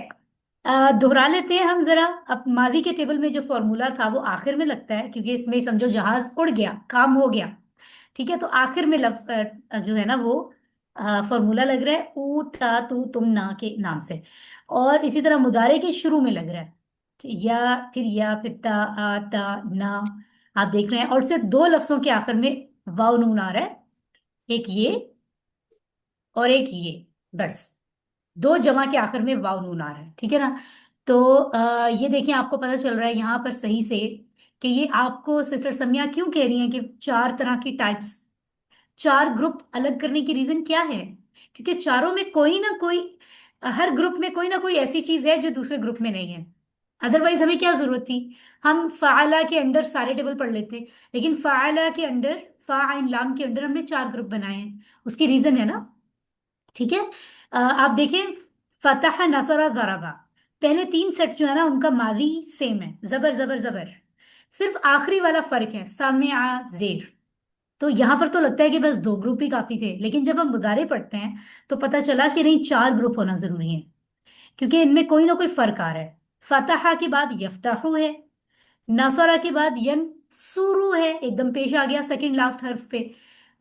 A: دہرا لیتے ہیں ہم ذرا. اب ماضی کے ٹیبل میں جو فارمولا تھا وہ آخر میں لگتا ہے، کیونکہ اس میں سمجھو جہاز اڑ گیا، کام ہو گیا. ٹھیک ہے، تو آخر میں لفظ جو ہے نا وہ فارمولا لگ رہا ہے او تا تو تم نا کے نام سے. اور اسی طرح مضارع کے شروع میں لگ رہا ہے یا پھر تا آ تا نا، آپ دیکھ رہے ہیں. اور صرف 2 لفظوں کے آخر میں واو نون آ رہا ہے، ایک یہ اور ایک یہ، بس 2 جمع کے آخر میں واو نون آ رہا ہے. ٹھیک ہے نا. تو یہ دیکھیں، آپ کو پتہ چل رہا ہے یہاں پر صحیح سے کہ یہ آپ کو سسٹر سمیہ کیوں کہہ رہی ہیں کہ 4 طرح کی ٹائپس، 4 گروپ الگ کرنے کی ریزن کیا ہے؟ کیونکہ چاروں میں کوئی نہ کوئی، ہر گروپ میں کوئی نہ کوئی ایسی چیز ہے جو دوسرے گروپ میں نہیں ہے. ادروائز ہمیں کیا ضرورت تھی؟ ہم فعلا کے انڈر سارے ٹیبل پڑھ لیتے، لیکن فعلا کے انڈر، فا عین لام کے انڈر ہم نے 4 گروپ بنائے ہیں. اس کی ریزن ہے نا. ٹھیک ہے، آپ دیکھیں فتح نصر ضربا، پہلے 3 سیٹ جو ہے نا ان کا ماضی سیم ہے، زبر زبر زبر، صرف آخری والا فرق ہے سامع زیر. تو یہاں پر تو لگتا ہے کہ بس 2 گروپ ہی کافی تھے، لیکن جب ہم مضارع پڑھتے ہیں تو پتہ چلا کہ نہیں 4 گروپ ہونا ضروری ہے، کیونکہ ان میں کوئی نہ کوئی فرق آ رہا ہے. فتح کے بعد یفتحو ہے، نصرہ کے بعد ینصرو ہے، ایک دم پیش آ گیا سیکنڈ لاسٹ حرف پہ.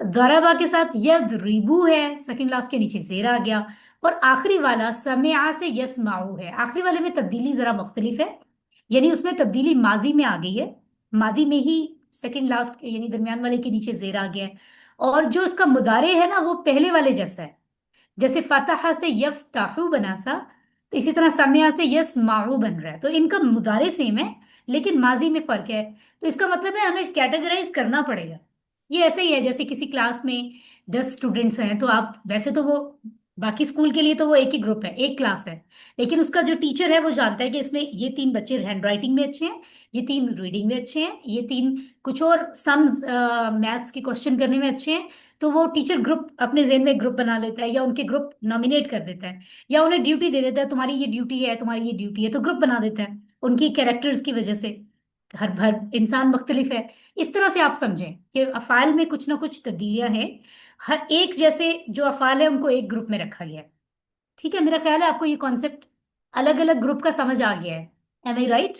A: ضربہ کے ساتھ یضربو ہے، سیکنڈ لاسٹ کے نیچے زیر آ گیا. اور آخری والا سمع سے یسمعو ہے. آخری والے میں تبدیلی ذرا مختلف ہے، یعنی اس میں تبدیلی ماضی میں آ گئی ہے، ماضی میں ہی سیکنڈ لاسٹ یعنی درمیان والے کے نیچے زیر آ گیا ہے. اور جو اس کا مضارع ہے نا وہ پہلے والے جیسا ہے، جیسے فتح سے یفتحو بنا سا، تو اسی طرح سمع سے یسمعو بن رہا ہے. تو ان کا مضارع سیم ہے لیکن ماضی میں فرق ہے. تو اس کا مطلب ہے ہمیں کیٹیگرائز کرنا پڑے گا. یہ ایسے ہی ہے جیسے کسی کلاس میں 10 اسٹوڈینٹس ہیں، تو آپ ویسے تو وہ باقی اسکول کے لیے تو وہ ایک ہی گروپ ہے، ایک کلاس ہے، لیکن اس کا جو ٹیچر ہے وہ جانتا ہے کہ اس میں یہ 3 بچے ہینڈ رائٹنگ میں اچھے ہیں، یہ 3 ریڈنگ میں اچھے ہیں، یہ 3 کچھ اور سمز میتھس کے کوشچن کرنے میں اچھے ہیں. تو وہ ٹیچر گروپ اپنے ذہن میں گروپ بنا لیتا ہے، یا ان کے گروپ نامینیٹ کر دیتا ہے، یا انہیں ڈیوٹی دے دیتا ہے تمہاری یہ ڈیوٹی ہے، تمہاری یہ ڈیوٹی ہے، تو گروپ بنا دیتا ہے ان کی کیریکٹرز کی وجہ سے. ہر انسان مختلف ہے. اس طرح سے آپ سمجھیں کہ افعال میں کچھ نہ کچھ تبدیلیاں ہیں، ہر ایک جیسے جو افعال ہے ان کو ایک گروپ میں رکھا گیا ہے. ٹھیک ہے، میرا خیال ہے آپ کو یہ کانسیپٹ الگ الگ گروپ کا سمجھ آ گیا ہے. ایم آئی رائٹ؟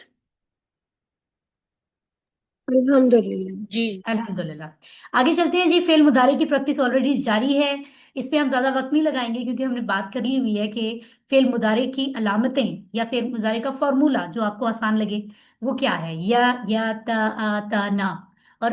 C: الحمدللہ.
B: جی.
A: الحمدللہ. آگے چلتے ہیں جی. فعل مضارع کی پریکٹس آلریڈی جاری ہے، اس پہ ہم زیادہ وقت نہیں لگائیں گے کیونکہ ہم نے بات کر لی ہوئی ہے کہ فعل مضارع کی علامتیں یا فعل مضارع کا فارمولا جو آپ کو آسان لگے وہ کیا ہے، یا تا آ تا نا. اور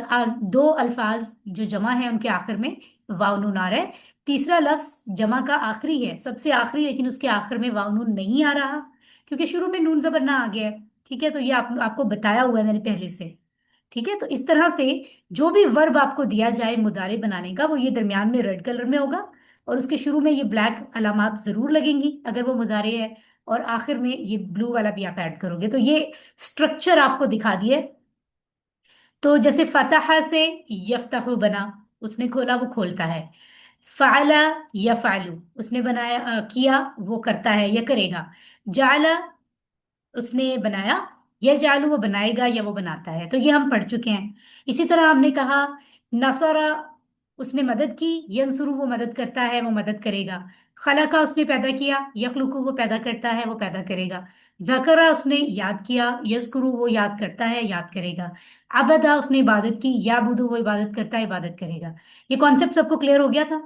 A: 2 الفاظ جو جمع ہیں ان کے آخر میں واو نون آ رہا ہے. تیسرا لفظ جمع کا آخری ہے، سب سے آخری، لیکن اس کے آخر میں واو نون نہیں آ رہا کیونکہ شروع میں نون زبر نہ آ گیا ہے. ٹھیک ہے، تو یہ آپ کو بتایا ہوا ہے میں نے پہلے سے. ٹھیک ہے، تو اس طرح سے جو بھی ورب آپ کو دیا جائے مضارع بنانے کا وہ یہ درمیان میں ریڈ کلر میں ہوگا، اور اس کے شروع میں یہ بلیک علامات ضرور لگیں گی اگر وہ مضارع ہے، اور آخر میں یہ بلو والا بھی آپ ایڈ کرو گے. تو یہ سٹرکچر آپ کو دکھا دیے. تو جیسے فتح سے یفتح بنا، اس نے کھولا وہ کھولتا ہے. فعل یفعلو، اس نے بنایا کیا وہ کرتا ہے یا کرے گا. جعل، اس نے بنایا، یا جعلو وہ بنائے گا یا وہ بناتا ہے. تو یہ ہم پڑھ چکے ہیں. اسی طرح ہم نے کہا نصر، اس نے مدد کی، ینصرو وہ مدد کرتا ہے وہ مدد کرے گا. خلقہ، اس نے پیدا کیا، یخلقو وہ پیدا کرتا ہے وہ پیدا کرے گا. ذکرہ، اس نے یاد کیا، یذکرو وہ یاد کرتا ہے یاد کرے گا. عبدہ، اس نے عبادت کی، یعبدو وہ عبادت کرتا ہے عبادت کرے گا. یہ کانسیپٹ سب کو کلیئر ہو گیا تھا؟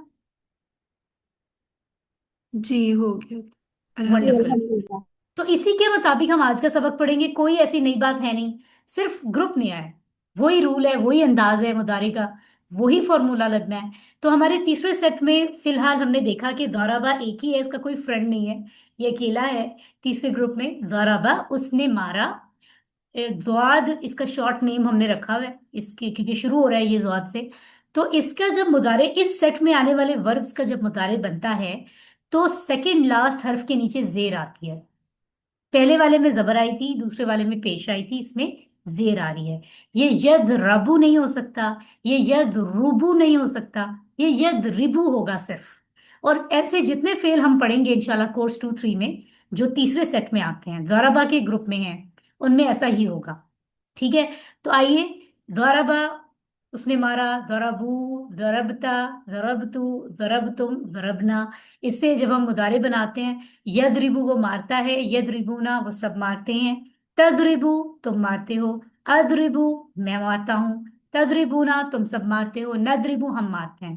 D: جی ہو گیا.
C: جی
D: الحمد
A: ونڈرفل.
C: الحمدللہ.
A: تو اسی کے مطابق ہم آج کا سبق پڑھیں گے. کوئی ایسی نئی بات ہے نہیں، صرف گروپ نیا ہے، وہی رول ہے، وہی انداز ہے مضارع کا، وہی فارمولا لگنا ہے. تو ہمارے تیسرے سیٹ میں فی الحال ہم نے دیکھا کہ ضربہ ایک ہی ہے، اس کا کوئی فرینڈ نہیں ہے، یہ اکیلا ہے. تیسرے گروپ میں ضربہ، اس نے مارا. زواد اس کا شارٹ نیم ہم نے رکھا ہوا ہے اس کے، کیونکہ شروع ہو رہا ہے یہ زواد سے. تو اس کا جب مضارع اس سیٹ میں آنے والے وربس کا جب مضارع بنتا ہے تو سیکنڈ لاسٹ حرف کے نیچے زیر آتی ہے. پہلے والے میں زبر آئی تھی، دوسرے والے میں پیش آئی تھی، اس میں زیر آ رہی ہے. یہ ید ربو نہیں ہو سکتا، یہ ید روبو نہیں ہو سکتا، یہ ید ربو ہوگا صرف. اور ایسے جتنے فعل ہم پڑھیں گے انشاءاللہ کورس 2-3 میں جو تیسرے سیٹ میں آتے ہیں، ضربہ کے گروپ میں ہیں، ان میں ایسا ہی ہوگا. ٹھیک ہے، تو آئیے. ضربہ، اس نے مارا، ضربو، ضربتا، ضربتو، ضربتم، ضربنا. اس سے جب ہم مضارع بناتے ہیں، یضربو وہ مارتا ہے، یضربونا وہ سب مارتے ہیں، تضربو تم مارتے ہو، اضربو میں مارتا ہوں، تضربونا تم سب مارتے ہو، نضربو ہم مارتے ہیں.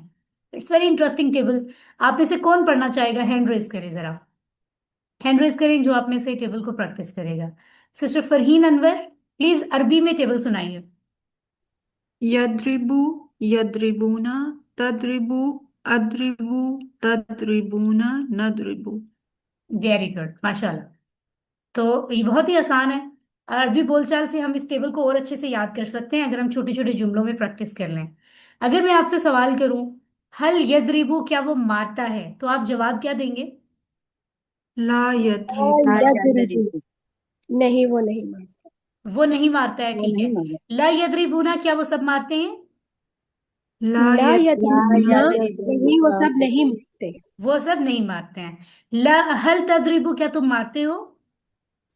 A: It's very interesting table. آپ میں سے کون پڑھنا چاہے گا؟ ہینڈ ریز کرے ذرا، ہینڈ ریز کریں جو آپ میں سے ٹیبل کو پریکٹس کرے گا. سسٹر فرحین انور پلیز عربی میں ٹیبل سنائیے.
D: یدربو یدربونا تدربو ادربو تدربونا ندربو.
A: ویری گڈ، ماشاء اللہ. تو یہ بہت ہی آسان ہے، اور عربی بول چال سے ہم اس ٹیبل کو اور اچھے سے یاد کر سکتے ہیں اگر ہم چھوٹے چھوٹے جملوں میں پریکٹس کر لیں. اگر میں آپ سے سوال کروں حل یدربو کیا وہ مارتا ہے، تو آپ جواب کیا دیں گے؟
D: لا یدربو.
C: یضربو، نہیں وہ نہیں مانتا.
A: وہ نہیں مارتا ہے. ٹھیک ہے. لا یدربونا کیا وہ سب مارتے ہیں؟
D: لا
C: لا
D: یدربونا
C: یضربون، نہیں وہ سب نہیں مانتے.
A: وہ سب نہیں مارتے ہیں. لا حل تدریبو کیا تم مارتے ہو؟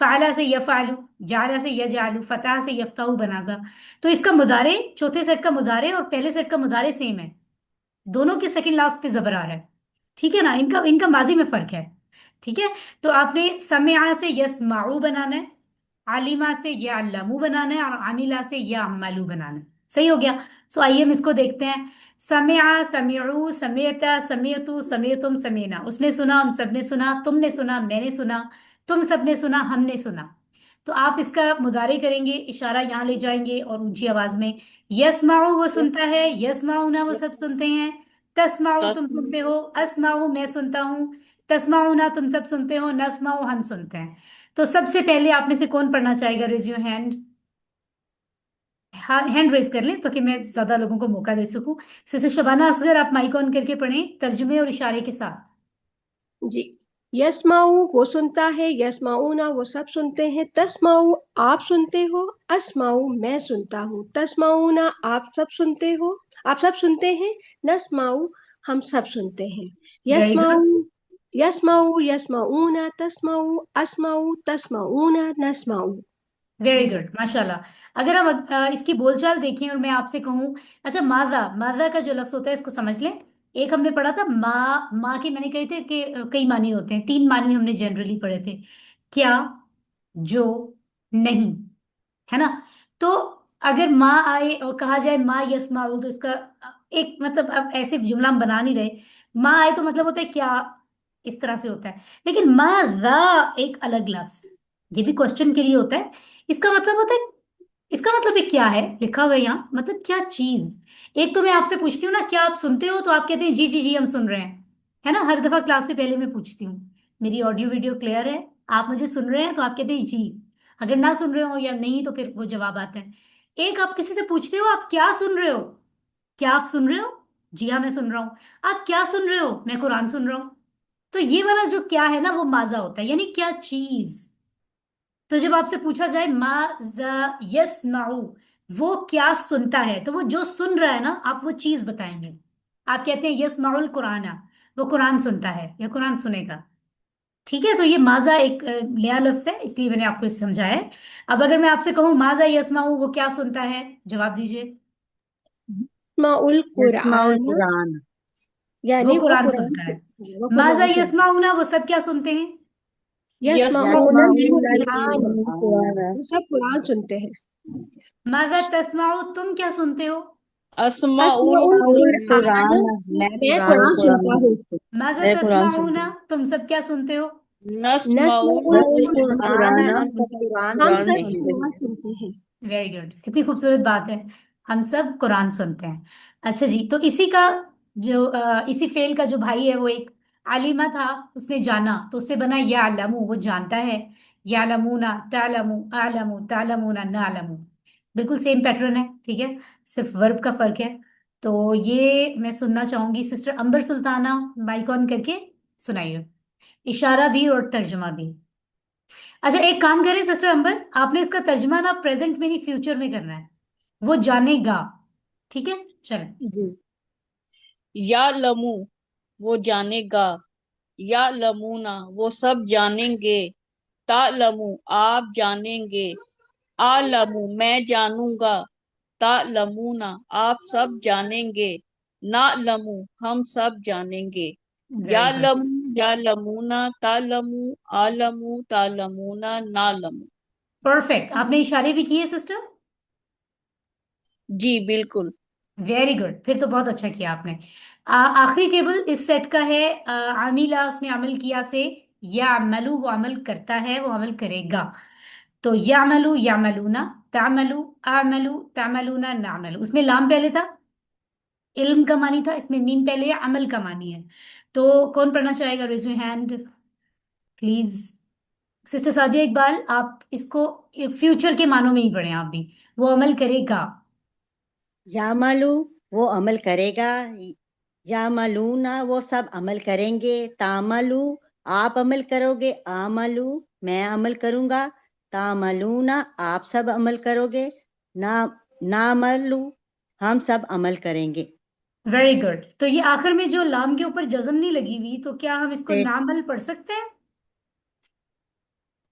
A: فعلا سے یفعلو، جعل سے یجعلو، فتح سے یفتح بنا تھا. تو اس کا مضارع، چوتھے سیٹ کا مضارع اور پہلے سیٹ کا مضارع سیم ہے، دونوں کے سیکنڈ لاسٹ پہ زبر آ رہا ہے. ٹھیک ہے نا، ان کا ماضی میں فرق ہے. ٹھیک ہے، تو آپ نے سمعا سے یسمعو بنانا ہے، علیما سے یعلمو بنانا ہے، اور عاملہ سے یعملو بنانا ہے. صحیح ہو گیا. سو آئیے ہم اس کو دیکھتے ہیں. سمعا، سمعو، سمعتا، سمعتو، سمعتم، سمعنا. اس نے سنا، ہم سب نے سنا، تم نے سنا، میں نے سنا، تم سب نے سنا، ہم نے سنا. تو آپ اس کا مضارع کریں گے، اشارہ یہاں لے جائیں گے اور اونچی آواز میں. یسمعو وہ سنتا ہے، یسمعونا وہ سب سنتے ہیں، تسمعو تم سنتے ہو، اسمعو میں سنتا ہوں، تسمعونا تم سب سنتے ہو، نسمعو ہم سنتے ہیں. تو سب سے پہلے آپ میں سے کون پڑھنا چاہے گا؟ Raise your hand. Hand raise کر لیں تاکہ میں زیادہ لوگوں کو موقع دے سکوں. سسٹر شبانہ اصغر، آپ مائک آن کر کے پڑھیں ترجمے اور اشارے کے ساتھ.
C: جی. یسمعو وہ سنتا ہے، یسمعونا وہ سب سنتے ہیں، تسمعو آپ سنتے ہو، اسمعو میں سنتا ہوں، تسمعونا آپ سب سنتے ہو، آپ سب سنتے ہیں، نسمعو ہم سب سنتے ہیں.
A: ویری
C: یسمعو
A: گڈ،
C: یسمعو یسمعونا، تسمعو اسمعو تسمعونا، نسمعو.
A: ویری
C: جی سر.
A: گڈ، ماشاء اللہ. اگر ہم اس کی بول چال دیکھیں اور میں آپ سے کہوں، اچھا ماذا، ماذا کا جو لفظ ہوتا ہے اس کو سمجھ لیں. ایک ہم نے پڑھا تھا ماں کے، میں نے کہے تھے کہ کئی معنی ہوتے ہیں، 3 معنی ہم نے جنرلی پڑھے تھے. کیا، جو، نہیں، ہے نا. تو اگر ماں آئے اور کہا جائے ماں یسمعو، تو اس کا ایک مطلب، اب ایسے جملہ ہم بنا نہیں رہے. ماں آئے تو مطلب ہوتا ہے کیا، اس طرح سے ہوتا ہے. لیکن ماذا ایک الگ لفظ ہے، یہ بھی کوشچن کے لیے ہوتا ہے. اس کا مطلب ہوتا ہے، اس کا مطلب ہے کیا ہے، لکھا ہوا ہے یہاں، مطلب کیا چیز. ایک تو میں آپ سے پوچھتی ہوں نا کیا آپ سنتے ہو، تو آپ کہتے ہیں جی جی جی ہم سن رہے ہیں، ہے نا. ہر دفعہ کلاس سے پہلے میں پوچھتی ہوں میری آڈیو ویڈیو کلیئر ہے، آپ مجھے سن رہے ہیں، تو آپ کہتے ہیں جی. اگر نہ سن رہے ہو یا نہیں تو پھر وہ جواب آتا ہے. ایک آپ کسی سے پوچھتے ہو آپ کیا سن رہے ہو، کیا آپ سن رہے ہو، جی ہاں میں سن رہا ہوں. آپ کیا سن رہے ہو، میں قرآن سن رہا ہوں. تو یہ والا جو کیا ہے نا وہ ماذا ہوتا ہے، یعنی کیا چیز. تو جب آپ سے پوچھا جائے ماذا یسمعو، وہ کیا سنتا ہے، تو وہ جو سن رہا ہے نا آپ وہ چیز بتائیں گے. آپ کہتے ہیں یسمع القرآن، وہ قرآن سنتا ہے یا قرآن سنے گا. ٹھیک ہے، تو یہ ماذا ایک نیا لفظ ہے، اس لیے میں نے آپ کو اس سمجھایا ہے. اب اگر میں آپ سے کہوں ماذا یسمعو، وہ کیا سنتا ہے، جواب دیجئے.
C: یسمع
G: يسمع
C: القرآن
G: القرآن.
C: یعنی
A: وہ
C: وہ
A: قرآن
C: قرآن
A: سنتا ہے.
C: وہ
A: ماذا
C: قرآن سنتا
A: یسمعونا، وہ سب کیا سنتے ہیں.
C: ہے. یسمعون
G: يسمعون
C: القرآن
G: القرآن.
C: وہ سب قرآن سنتے ہیں.
A: ماذا تسمعو، تم کیا سنتے ہو.
B: اسماء
C: اسمع القرآن
G: القرآن. میں
C: میں
G: قرآن
C: قرآن سنتا ہوں.
A: ماذا
G: میں قرآن سنتی
A: تسمعونا،
G: ہوں.
A: تم سب کیا سنتے ہو.
C: نسمع
B: نسمعون
C: القرآن
G: القرآن.
E: ہم سب قرآن
C: ہم
G: قرآن
C: سب
E: سنتے ہیں.
G: سنتے
C: قرآن
G: ہیں.
C: سنتے ہیں.
A: ویری گڈ، کتنی خوبصورت بات ہے، ہم سب قرآن سنتے ہیں. اچھا جی، تو اسی کا جو اسی فعل کا جو بھائی ہے وہ ایک علیمہ تھا، اس نے جانا، تو اس سے بنا یعلمو، وہ جانتا ہے. یعلمونا، تعلمو، اعلمو، تعلمونا، نعلمو. بالکل سیم پیٹرن ہے. ٹھیک ہے، صرف ورب کا فرق ہے. تو یہ میں سننا چاہوں گی sister Amber Sultana, mic on کر کے سنائیے، اشارہ بھی اور ترجمہ بھی. اچھا ایک کام کریں سسٹر امبر، آپ نے اس کا ترجمہ نا پریزنٹ میں نہیں فیوچر میں کرنا ہے. وہ جانے گا. ٹھیک ہے، چلیں.
G: جی.
B: یا لمو وہ جانے گا، یا لمونا وہ سب جانیں گے، تا لمو آپ جانیں گے، آ لمو میں جانوں گا، تا لمونا آپ سب جانیں گے، نا لمو ہم سب جانیں گے، یا
A: ویری گڈ،
B: لمو یا لمونا، تا لمو آ لمو تا لمونا، نا لمو.
A: پرفیکٹ. آپ نے اشارے بھی کیے سسٹر.
B: جی بالکل.
A: ویری گڈ، پھر تو بہت اچھا کیا آپ نے. آخری ٹیبل اس سیٹ کا ہے عاملہ، اس نے عمل کیا سے یعملو، وہ عمل کرتا ہے، وہ عمل کرے گا. تو یعملو، یعملونا، تعملو، اعملو، تعملونا، نعملو. اس میں لام پہلے تھا، علم کا معنی تھا، اس میں میم پہلے ہے، عمل کا معنی ہے. تو کون پڑھنا چاہے گا، raise your hand please. Sister Sadia Iqbal, آپ اس کو فیوچر کے معنوں میں ہی پڑھیں آپ بھی. وہ عمل کرے گا.
E: یعملو وہ عمل کرے گا، یعملونا وہ سب عمل کریں گے، تعملو آپ عمل کرو گے، عملو میں عمل کروں گا، تعملونا آپ سب عمل کرو گے، نعملو ہم سب عمل کریں گے.
A: Very good. تو یہ آخر میں جو لام کے اوپر جزم نہیں لگی ہوئی، تو کیا ہم اس کو
E: تے-
A: نامل پڑھ سکتے ہیں.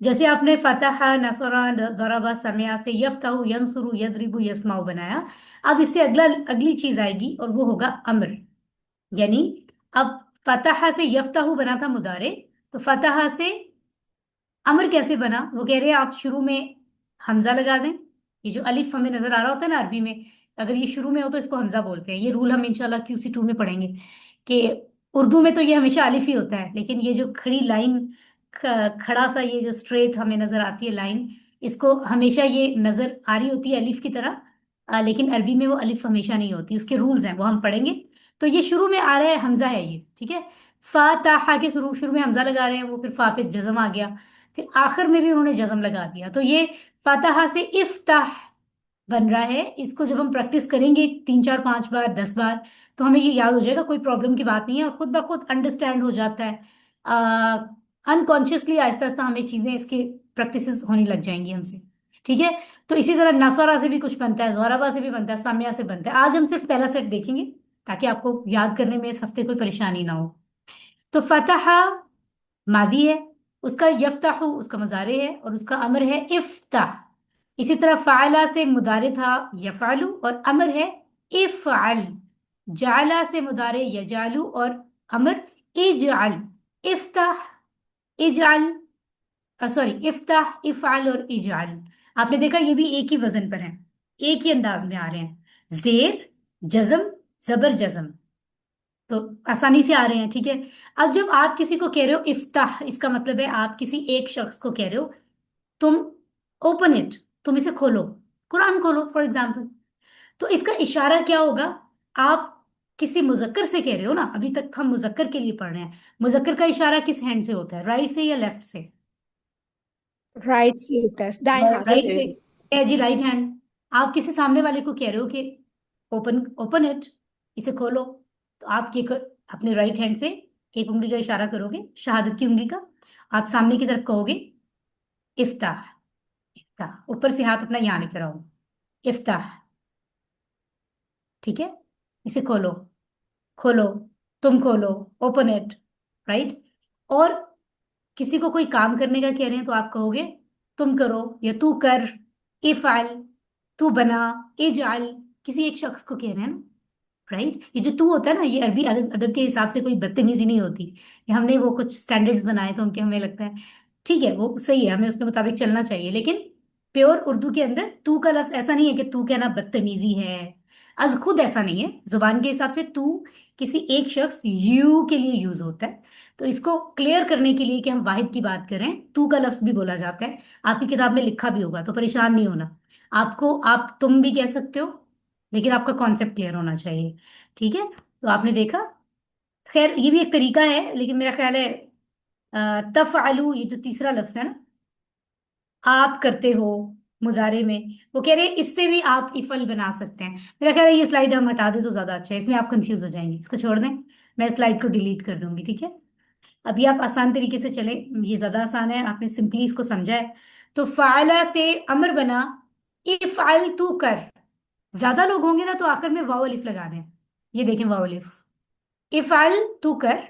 A: جیسے آپ نے فتح، نصرہ، ضربہ، سمع سے یفتح، ینصر، یضرب، یسمع بنایا، اب اس سے اگلی چیز آئے گی اور وہ ہوگا امر. یعنی اب فتح سے یفتح بنا تھا مضارع، تو فتح سے امر کیسے بنا؟ وہ کہہ رہے ہیں آپ شروع میں حمزہ لگا دیں. یہ جو الف ہمیں نظر آ رہا ہوتا ہے نا عربی میں، اگر یہ شروع میں ہو تو اس کو حمزہ بولتے ہیں. یہ رول ہم انشاءاللہ QC2 میں پڑھیں گے کہ اردو میں تو یہ ہمیشہ الف ہی ہوتا ہے، لیکن یہ جو کھڑی لائن، کھڑا سا یہ جو اسٹریٹ ہمیں نظر آتی ہے لائن، اس کو ہمیشہ یہ نظر آ رہی ہوتی ہے الف کی طرح، لیکن عربی میں وہ الف ہمیشہ نہیں ہوتی، اس کے رولز ہیں وہ ہم پڑھیں گے. تو یہ شروع میں آ رہا ہے حمزہ ہے یہ، ٹھیک ہے. فاتحہ کے شروع میں حمزہ لگا رہے ہیں وہ، پھر فا پہ جزم آ گیا، پھر آخر میں بھی انہوں نے جزم لگا دیا. تو یہ فاتحہ سے افتح بن رہا ہے. اس کو جب ہم پریکٹس کریں گے 3 4 5 بار 10 بار تو ہمیں یہ یاد ہو جائے گا، کوئی پرابلم کی بات نہیں ہے، اور خود بخود انڈرسٹینڈ ہو جاتا ہے. انکانشیسلی آہستہ آہستہ ہمیں چیزیں اس کے پریکٹسز ہونے لگ جائیں گی ہم سے، ٹھیک ہے. تو اسی طرح نصرہ سے بھی کچھ بنتا ہے، ضربہ سے بھی بنتا ہے، سمیہ سے بنتا ہے. آج ہم صرف پہلا سیٹ دیکھیں گے تاکہ آپ کو یاد کرنے میں اس ہفتے کوئی پریشانی نہ ہو. تو فتح ماضی ہے، اس کا یفتح اس کا مضارع ہے، اور اس کا امر ہے افتح. اسی طرح فعلا سے مضارع تھا یفعلو اور امر ہے افعل. جعلا سے مضارع یجعلو اور امر اجعل. افتح، اجعل، سوری افتح، افعل اور اجعل. آپ نے دیکھا یہ بھی ایک ہی وزن پر ہیں، ایک ہی انداز میں آ رہے ہیں. زیر، جزم، زبر، جزم، تو آسانی سے آ رہے ہیں، ٹھیک ہے. اب جب آپ کسی کو کہہ رہے ہو افتح، اس کا مطلب ہے آپ کسی ایک شخص کو کہہ رہے ہو تم اوپن اٹ، تم اسے کھولو، قرآن کھولو فار ایگزامپل. تو اس کا اشارہ کیا ہوگا؟ آپ کسی مذکر سے کہہ رہے ہو نا، ابھی تک ہم مذکر کے لیے پڑھ رہے ہیں. مذکر کا اشارہ کس ہینڈ سے ہوتا ہے، رائٹ سے یا لیفٹ سے؟
C: رائٹ سے ہوتا ہے، دائیں ہاتھ
A: رائٹ
C: سے.
A: سے ہے جی، رائٹ ہینڈ. آپ کسی سامنے والے کو کہہ رہے ہو کہ اوپن اوپن اٹ، اسے کھولو، تو آپ اپنے رائٹ ہینڈ سے ایک انگلی کا اشارہ کرو گے، شہادت کی انگلی کا. آپ سامنے کی طرف کہو گے افتح. افتح، اوپر سے ہاتھ اپنا یہاں لے کر آؤ، افتح، ٹھیک ہے. اسے کھولو، کھولو، تم کھولو، اوپن اٹ، رائٹ. اور کسی کو کوئی کام کرنے کا کہہ رہے ہیں تو آپ کہو گے تم کرو یا تو کر. افعل، تو بنا. اجعل، کسی ایک شخص کو کہہ رہے ہیں نا، رائٹ. یہ جو تو ہوتا ہے نا، یہ عربی ادب کے حساب سے کوئی بدتمیزی نہیں ہوتی. یہ ہم نے وہ کچھ سٹینڈرڈز بنائے تو ہمیں لگتا ہے ٹھیک ہے وہ صحیح ہے، ہمیں اس کے مطابق چلنا چاہیے. لیکن پیور اردو کے اندر تو کا لفظ ایسا نہیں ہے کہ تو کہنا بدتمیزی ہے، از خود ایسا نہیں ہے. زبان کے حساب سے تو کسی ایک شخص یو کے لیے یوز ہوتا ہے. تو اس کو کلیئر کرنے کے لیے کہ ہم واحد کی بات کریں، تو کا لفظ بھی بولا جاتا ہے. آپ کی کتاب میں لکھا بھی ہوگا تو پریشان نہیں ہونا. آپ کو آپ تم بھی کہہ سکتے ہو، لیکن آپ کا کانسیپٹ کلیئر ہونا چاہیے، ٹھیک ہے. تو آپ نے دیکھا، خیر یہ بھی ایک طریقہ ہے، لیکن میرا خیال ہے تفعلو، یہ جو تیسرا لفظ ہے نا، آپ کرتے ہو مضارع میں، وہ کہہ رہے ہیں اس سے بھی آپ افعل بنا سکتے ہیں. میرا خیال ہے یہ سلائیڈ ہم ہٹا دیں تو زیادہ اچھا ہے، اس میں آپ کنفیوز ہو جائیں گے، اس کو چھوڑ دیں، میں سلائیڈ کو ڈیلیٹ کر دوں گی، ٹھیک ہے. ابھی آپ آسان طریقے سے چلیں، یہ زیادہ آسان ہے، آپ نے سمپلی اس کو سمجھا ہے. تو فعلا سے امر بنا افعل تو کر. زیادہ لوگ ہوں گے نا تو آخر میں واو الف لگا دیں. یہ دیکھیں واو الف. افعل تو کر،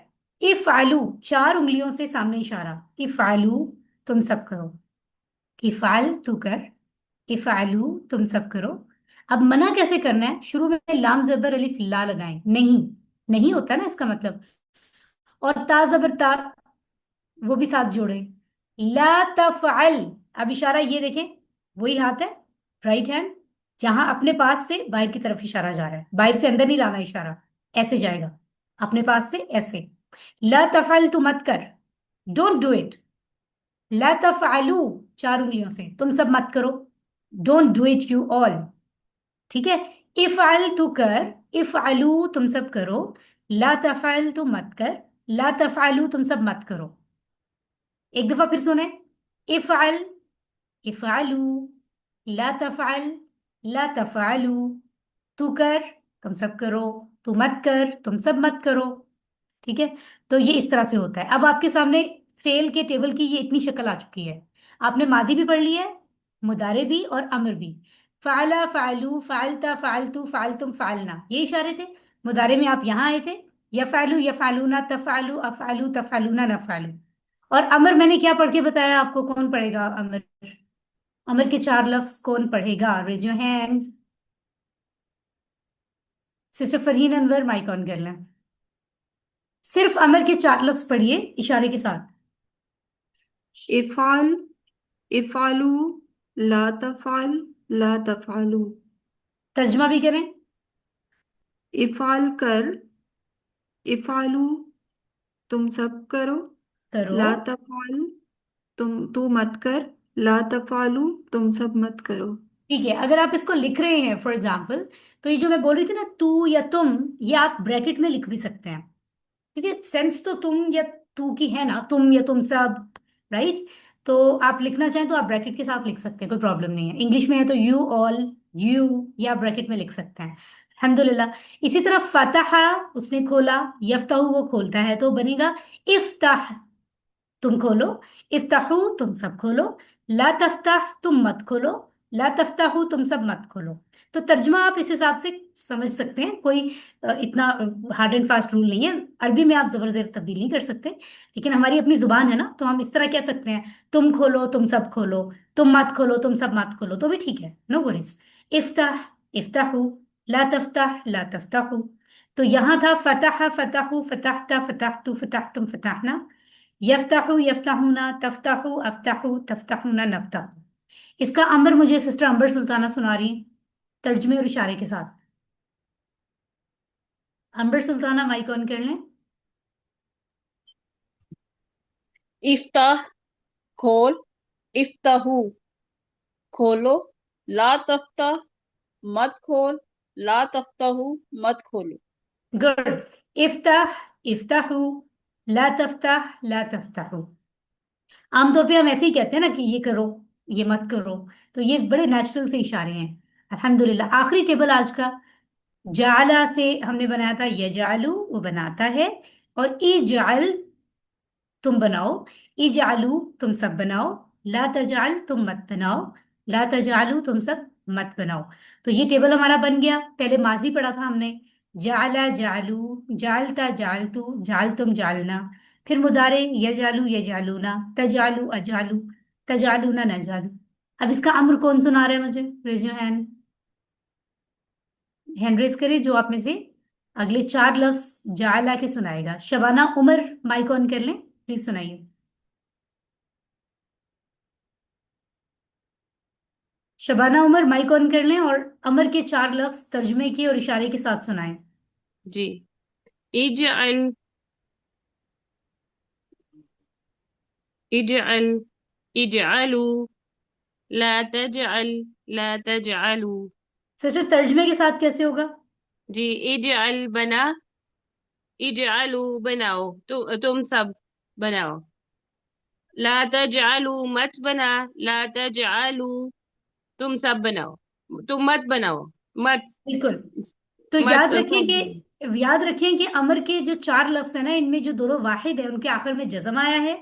A: افعلو 4 انگلیوں سے سامنے اشارہ، افعلو تم سب کرو. افعل تو کر، افعلو تم سب کرو. اب منع کیسے کرنا ہے؟ شروع میں لام زبر الف لا لگائیں، نہیں نہیں ہوتا نا اس کا مطلب. اور تا زبر تا وہ بھی ساتھ جوڑیں. لا تفعل، اب اشارہ یہ دیکھیں وہی ہاتھ ہے، رائٹ ہینڈ، جہاں اپنے پاس سے باہر کی طرف اشارہ جا رہا ہے، باہر سے اندر نہیں لانا اشارہ، ایسے جائے گا اپنے پاس سے ایسے. لا تفعل تو مت کر، ڈونٹ ڈو اٹ. لا تفعلو 4 انگلیوں سے تم سب مت کرو، don't do it you all, ٹھیک ہے. افعل تو کر، افعلو تم سب کرو. لا تفعل تو مت کر، لا تفعلو تم سب مت کرو. ایک دفعہ پھر سنیں، افعل، افعلو، لا تفعل، لا تفعلو. تو کر، تم سب کرو، تو مت کر، تم سب مت کرو، ٹھیک ہے. تو یہ اس طرح سے ہوتا ہے. اب آپ کے سامنے فعل کے ٹیبل کی یہ اتنی شکل آ چکی ہے. آپ نے ماضی بھی پڑھ لی ہے، مضارع بھی اور امر بھی. فعلا، فعلو، فعلتا، فعلتو، فعلتم، فعلنا، یہ اشارے تھے. مضارع میں آپ یہاں آئے تھے، یفعلو، یفعلونا، تفعلو، افعلو، تفعلونا، نفعلو. اور امر میں نے کیا پڑھ کے بتایا آپ کو؟ کون پڑھے گا امر؟ امر کے 4 لفظ کون پڑھے گا؟ Raise your hand. Sister Farheen Anwar mic on کر لیں. صرف امر کے 4 لفظ پڑھیے اشارے کے ساتھ.
D: افعل، افعلو، لا تفعل، لا تفعلو.
A: ترجمہ بھی کریں.
D: افعل کر، افعلو تم سب کرو،
A: کرو.
D: لا تفعل تو مت کر، لا تفعلو تم سب مت کرو.
A: ٹھیک ہے، اگر آپ اس کو لکھ رہے ہیں فار ایگزامپل، تو یہ جو میں بول رہی تھی نا تو یا تم، یہ آپ بریکٹ میں لکھ بھی سکتے ہیں، کیونکہ سینس تو تم یا تو کی ہے نا، تم یا تم سب، رائٹ؟ تو آپ لکھنا چاہیں تو آپ بریکٹ کے ساتھ لکھ سکتے ہیں، کوئی پرابلم نہیں ہے. انگلش میں ہے تو یو آل، یو، یا بریکٹ میں لکھ سکتے ہیں. الحمدللہ. اسی طرح فتح، اس نے کھولا، یفتح وہ کھولتا ہے، تو بنے گا افتح تم کھولو، افتحو تم سب کھولو، لا تفتح تم مت کھولو، لا تفتحو تم سب مت کھولو. تو ترجمہ آپ اس حساب سے سمجھ سکتے ہیں، کوئی اتنا ہارڈ اینڈ فاسٹ رول نہیں ہے. عربی میں آپ زبر زیر تبدیل نہیں کر سکتے، لیکن ہماری اپنی زبان ہے نا، تو ہم اس طرح کہہ سکتے ہیں تم کھولو تم سب کھولو، تم مت کھولو تم سب مت کھولو، تو بھی ٹھیک ہے، نو وریز. افتح، افتحو، لا تفتح لا تفتحو. تو یہاں تھا فتح فتحو، فتحت فتحتو، فتحتم فتحنا، یفتحو یفتحونا، تفتحو افتحو، تفتحونا نفتح. اس کا امر مجھے سسٹر امبر سلطانہ سنا رہی ہیں ترجمے اور اشارے کے ساتھ. امبر سلطانہ مائک آن کر لیں.
B: افتح کھول، افتحو کھولو، لا تفتح مت کھول، لا تفتحو مت کھولو.
A: گڈ. افتح، افتحو، لا تفتح لا تفتحو. عام طور پہ ہم ایسے ہی کہتے ہیں نا کہ یہ کرو یہ مت کرو، تو یہ بڑے نیچرل سے اشارے ہیں. الحمدللہ. آخری ٹیبل آج کا جعلا سے ہم نے بنایا تھا یجعلو، وہ بناتا ہے، اور اجعل تم بناؤ، اجعلو تم سب بناؤ، لا تجعل تم مت بناؤ، لا تجعلو تم سب مت بناؤ. تو یہ ٹیبل ہمارا بن گیا. پہلے ماضی پڑھا تھا ہم نے، جعلا جعلو، جعلتا جعلتو، جعلتم جعلنا. پھر مضارع یجعلو یجعلونا، تجعلو اجعلو، تجعلونا نجعلو. اب اس کا امر کون سنا رہا ہے مجھے؟ Raise your hand. Hand raise کرے جو آپ میں سے اگلے 4 لفظ جعلا کے سنائے گا. شبانہ عمر مائک آن کر لیں، پلیز سنائیے. شبانہ عمر مائک آن کر لیں اور امر کے 4 لفظ ترجمے کی اور اشارے کے ساتھ سنائیں.
B: جی. اجعل، اجعل، اجعلو، لا تجعل، لا تجعلو.
A: سسٹر ترجمے کے ساتھ کیسے ہوگا؟
B: جی. اجعل بنا، اجعلو بناؤ، تم سب بناؤ. لا تجعلو مت بنا، لا تجعلو تم سب بناؤ، تم مت بناؤ، مت
A: بالکل. تو
B: مت کھولو.
A: یاد رکھیں کہ امر کے جو 4 لفظ ہیں نا، ان میں جو دونوں واحد ہیں ان کے آخر میں جزم آیا ہے،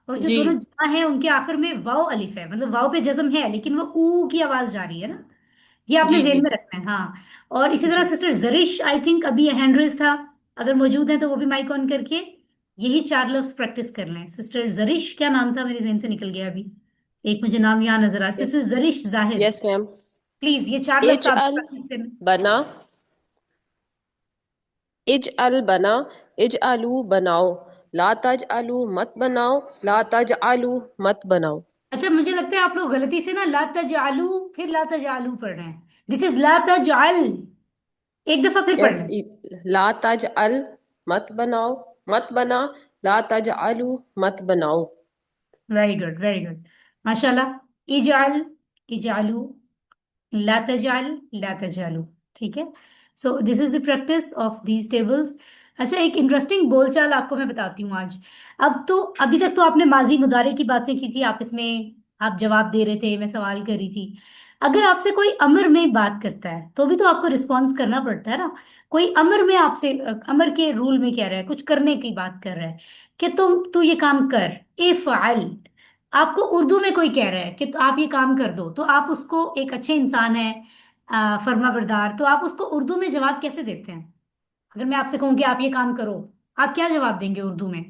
A: اور جو
B: جی
A: دونوں جمع ہیں ان کے آخر میں واو الف ہے، مطلب واو پہ جزم ہے لیکن وہ او کی آواز جاری ہے نا. یہ آپ نے
B: جی
A: ذہن
B: جی
A: میں رکھنا ہے. ہاں. اور اسی طرح
B: جی.
A: سسٹر زرش آئی تھنک ابھی ہینڈ ریز تھا، اگر موجود ہیں تو وہ بھی مائک آن کر کے یہی 4 لفظ پریکٹس کر لیں. سسٹر زرش کیا نام تھا؟ میرے ذہن سے نکل گیا ابھی، ایک مجھے نام یہاں نظر آ رہا. Sister زرش Zahid,
H: yes ma'am.
A: Please یہ 4 لفظ آپ
H: اجعل
A: پریکٹس کریں.
H: بنا، اجعل بنا، اجعلو بناؤ، لا تجعلو مت بناؤ، لا تجعلو مت بناؤ.
A: اچھا مجھے لگتا ہے آپ لوگ غلطی سے نا لا تجعلو پھر لا تجعلو پڑھ رہے ہیں. دس از لا تجعل. ایک دفعہ پھر پڑھ
H: یس.
A: لیں.
H: لا تجعل مت بناؤ، مت بنا، لا تجعلو مت بناؤ.
A: ویری گڈ ویری گڈ، ماشاء اللہ. اجعل، اجعلو، لا تجعل لا تجعلو. ٹھیک ہے. So this is the practice of these tables. اچھا ایک انٹرسٹنگ بول چال آپ کو میں بتاتی ہوں آج. ابھی تک تو آپ نے ماضی مضارع کی باتیں کی تھی، آپ اس میں آپ جواب دے رہے تھے، میں سوال کر رہی تھی. اگر آپ سے کوئی امر میں بات کرتا ہے تو بھی تو آپ کو رسپانس کرنا پڑتا ہے نا. کوئی امر میں آپ سے امر کے رول میں کہہ رہا ہے، کچھ کرنے کی بات کر رہا ہے کہ تو یہ کام کر، افعل. آپ کو اردو میں کوئی کہہ رہا ہے کہ آپ یہ کام کر دو، تو آپ اس کو، ایک اچھے انسان ہے فرما بردار، تو آپ اس کو اردو میں جواب کیسے دیتے ہیں؟ اگر میں آپ سے کہوں کہ آپ یہ کام کرو، آپ کیا جواب دیں گے اردو میں؟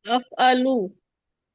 B: افعلو.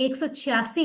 A: 186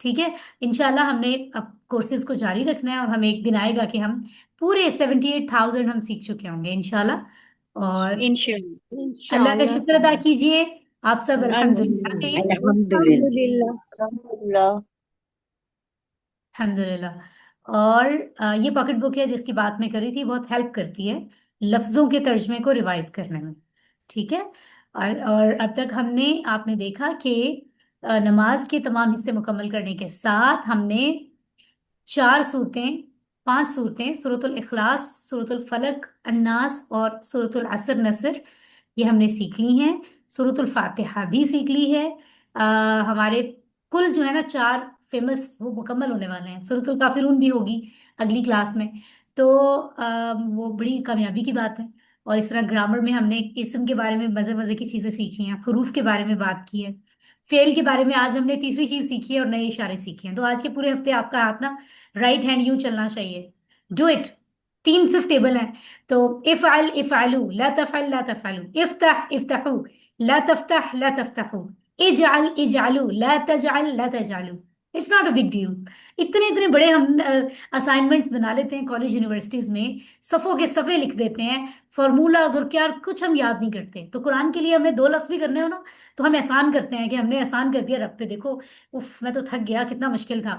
A: ٹھیک ہے، انشاءاللہ ہم نے اب کورسز کو جاری رکھنا ہے، اور ہمیں ایک دن آئے گا کہ ہم پورے 78,000 ہم سیکھ چکے ہوں گے انشاءاللہ. اور
B: انشاءاللہ.
A: اللہ کا
C: انشاءاللہ
A: شکر ادا
C: تعالی.
A: کیجئے. آپ سب الحمدللہ
B: الحمدللہ.
A: کہیے.
E: الحمدللہ.
C: الحمدللہ.
G: الحمدللہ.
A: الحمدللہ. اور یہ پاکٹ بک ہے جس کی بات میں کری تھی، بہت ہیلپ کرتی ہے لفظوں کے ترجمے کو ریوائز کرنے میں. ٹھیک ہے، اور اب تک ہم نے، آپ نے دیکھا کہ نماز کے تمام حصے مکمل کرنے کے ساتھ ہم نے 4 صورتیں، 5 صورتیں، سورۃ الاخلاص، سورۃ الفلق، الناس اور سورۃ العصر نصر، یہ ہم نے سیکھ لی ہیں. سورۃ الفاتحہ بھی سیکھ لی ہے. ہمارے کل جو ہے نا 4 فیمس وہ مکمل ہونے والے ہیں. سورۃ الکافرون بھی ہوگی اگلی کلاس میں، تو وہ بڑی کامیابی کی بات ہے. اور اس طرح گرامر میں ہم نے اسم کے بارے میں مزے مزے کی چیزیں سیکھی ہیں، حروف کے بارے میں بات کی ہے، فعل کے بارے میں آج ہم نے تیسری چیز سیکھی ہے، اور نئے اشارے سیکھے ہیں. تو آج کے پورے ہفتے آپ کا ہاتھ نا رائٹ ہینڈ یوں چلنا چاہیے. Do it. 3 صرف ٹیبل ہیں. تو افعل افعلوا لا تفعل لا تفعلوا، افتح افتحوا لا تفتح لا تفتحوا، اجعل اجعلوا لا تجعل لا تجعلوا. It's not a big deal. اتنے بڑے ہم اسائنمنٹس بنا لیتے ہیں کالج یونیورسٹیز میں، صفوں کے صفحے لکھ دیتے ہیں، فارمولاز اور کیا کچھ ہم یاد نہیں کرتے. تو قرآن کے لیے ہمیں 2 لفظ بھی کرنے ہو نا تو ہم احسان کرتے ہیں کہ ہم نے احسان کر دیا رب پہ، دیکھو اف میں تو تھک گیا، کتنا مشکل تھا.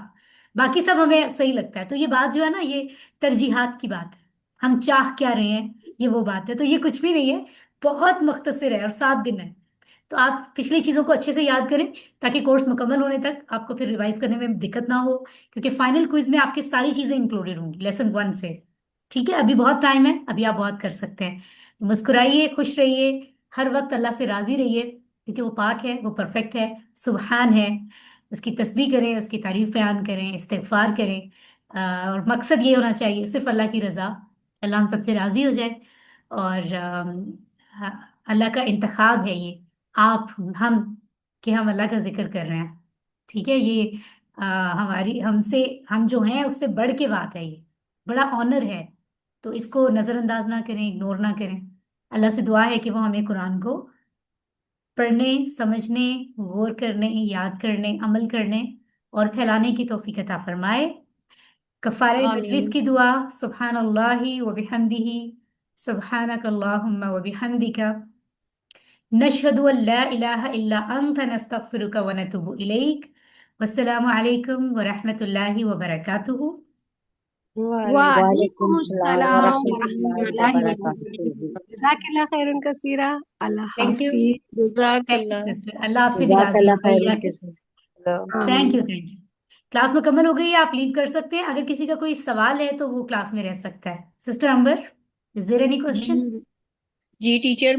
A: باقی سب ہمیں صحیح لگتا ہے. تو یہ بات جو ہے نا، یہ ترجیحات کی بات ہے. ہم چاہ کیا رہے ہیں، یہ وہ بات ہے. تو یہ کچھ بھی نہیں ہے، بہت مختصر ہے، اور 7 دن ہے. تو آپ پچھلی چیزوں کو اچھے سے یاد کریں تاکہ کورس مکمل ہونے تک آپ کو پھر ریوائز کرنے میں دقت نہ ہو، کیونکہ فائنل کوئز میں آپ کی ساری چیزیں انکلوڈیڈ ہوں گی لیسن 1 سے. ٹھیک ہے، ابھی بہت ٹائم ہے، ابھی آپ بہت کر سکتے ہیں. مسکرائیے، خوش رہیے، ہر وقت اللہ سے راضی رہیے، کیونکہ وہ پاک ہے، وہ پرفیکٹ ہے، سبحان ہے. اس کی تسبیح کریں، اس کی تعریف بیان کریں، استغفار کریں. اور مقصد یہ ہونا چاہیے صرف اللہ کی رضا، اللہ ہم سب سے راضی ہو جائے. اور ہاں، اللہ کا انتخاب ہے یہ، آپ ہم، کہ ہم اللہ کا ذکر کر رہے ہیں. ٹھیک ہے، یہ ہماری، ہم سے، ہم جو ہیں اس سے بڑھ کے بات ہے، یہ بڑا آنر ہے. تو اس کو نظر انداز نہ کریں، اگنور نہ کریں. اللہ سے دعا ہے کہ وہ ہمیں قرآن کو پڑھنے، سمجھنے، غور کرنے، یاد کرنے، عمل کرنے اور پھیلانے کی توفیق عطا فرمائے. کفارہ مجلس
B: آمین.
A: کی دعا: سبحان اللہ و بحمدہ، سبحانک اللہم و بحمدک، نشہد ان لا الہ الا انت، نستغفرک و نتوب الیک. والسلام علیکم ورحمۃ اللہ وبرکاتہ.
C: وعلیکم
E: السلام
C: السلام
E: ورحمۃ
C: ورحمۃ
E: اللہ
C: اللہ
E: وبرکاتہ.
C: وبرکاتہ. جزاک اللہ خیر کثیرہ. اللہ
A: تھینک یو.
C: حافظ.
B: جزاک
A: تھینک یو
B: اللہ.
A: سسٹر، اللہ آپ سے بھی
E: جزاک
A: راضی
E: اللہ
A: ہو
E: خیر
A: بھیا کے. تھینک
C: آمین.
A: You thank you. کلاس مکمل ہو گئی ہے، آپ لیو کر سکتے ہیں. اگر کسی کا کوئی سوال ہے تو وہ کلاس میں رہ سکتا ہے. Sister Amber, is there any
B: جی
A: کوشچن؟
B: جی ٹیچر، میں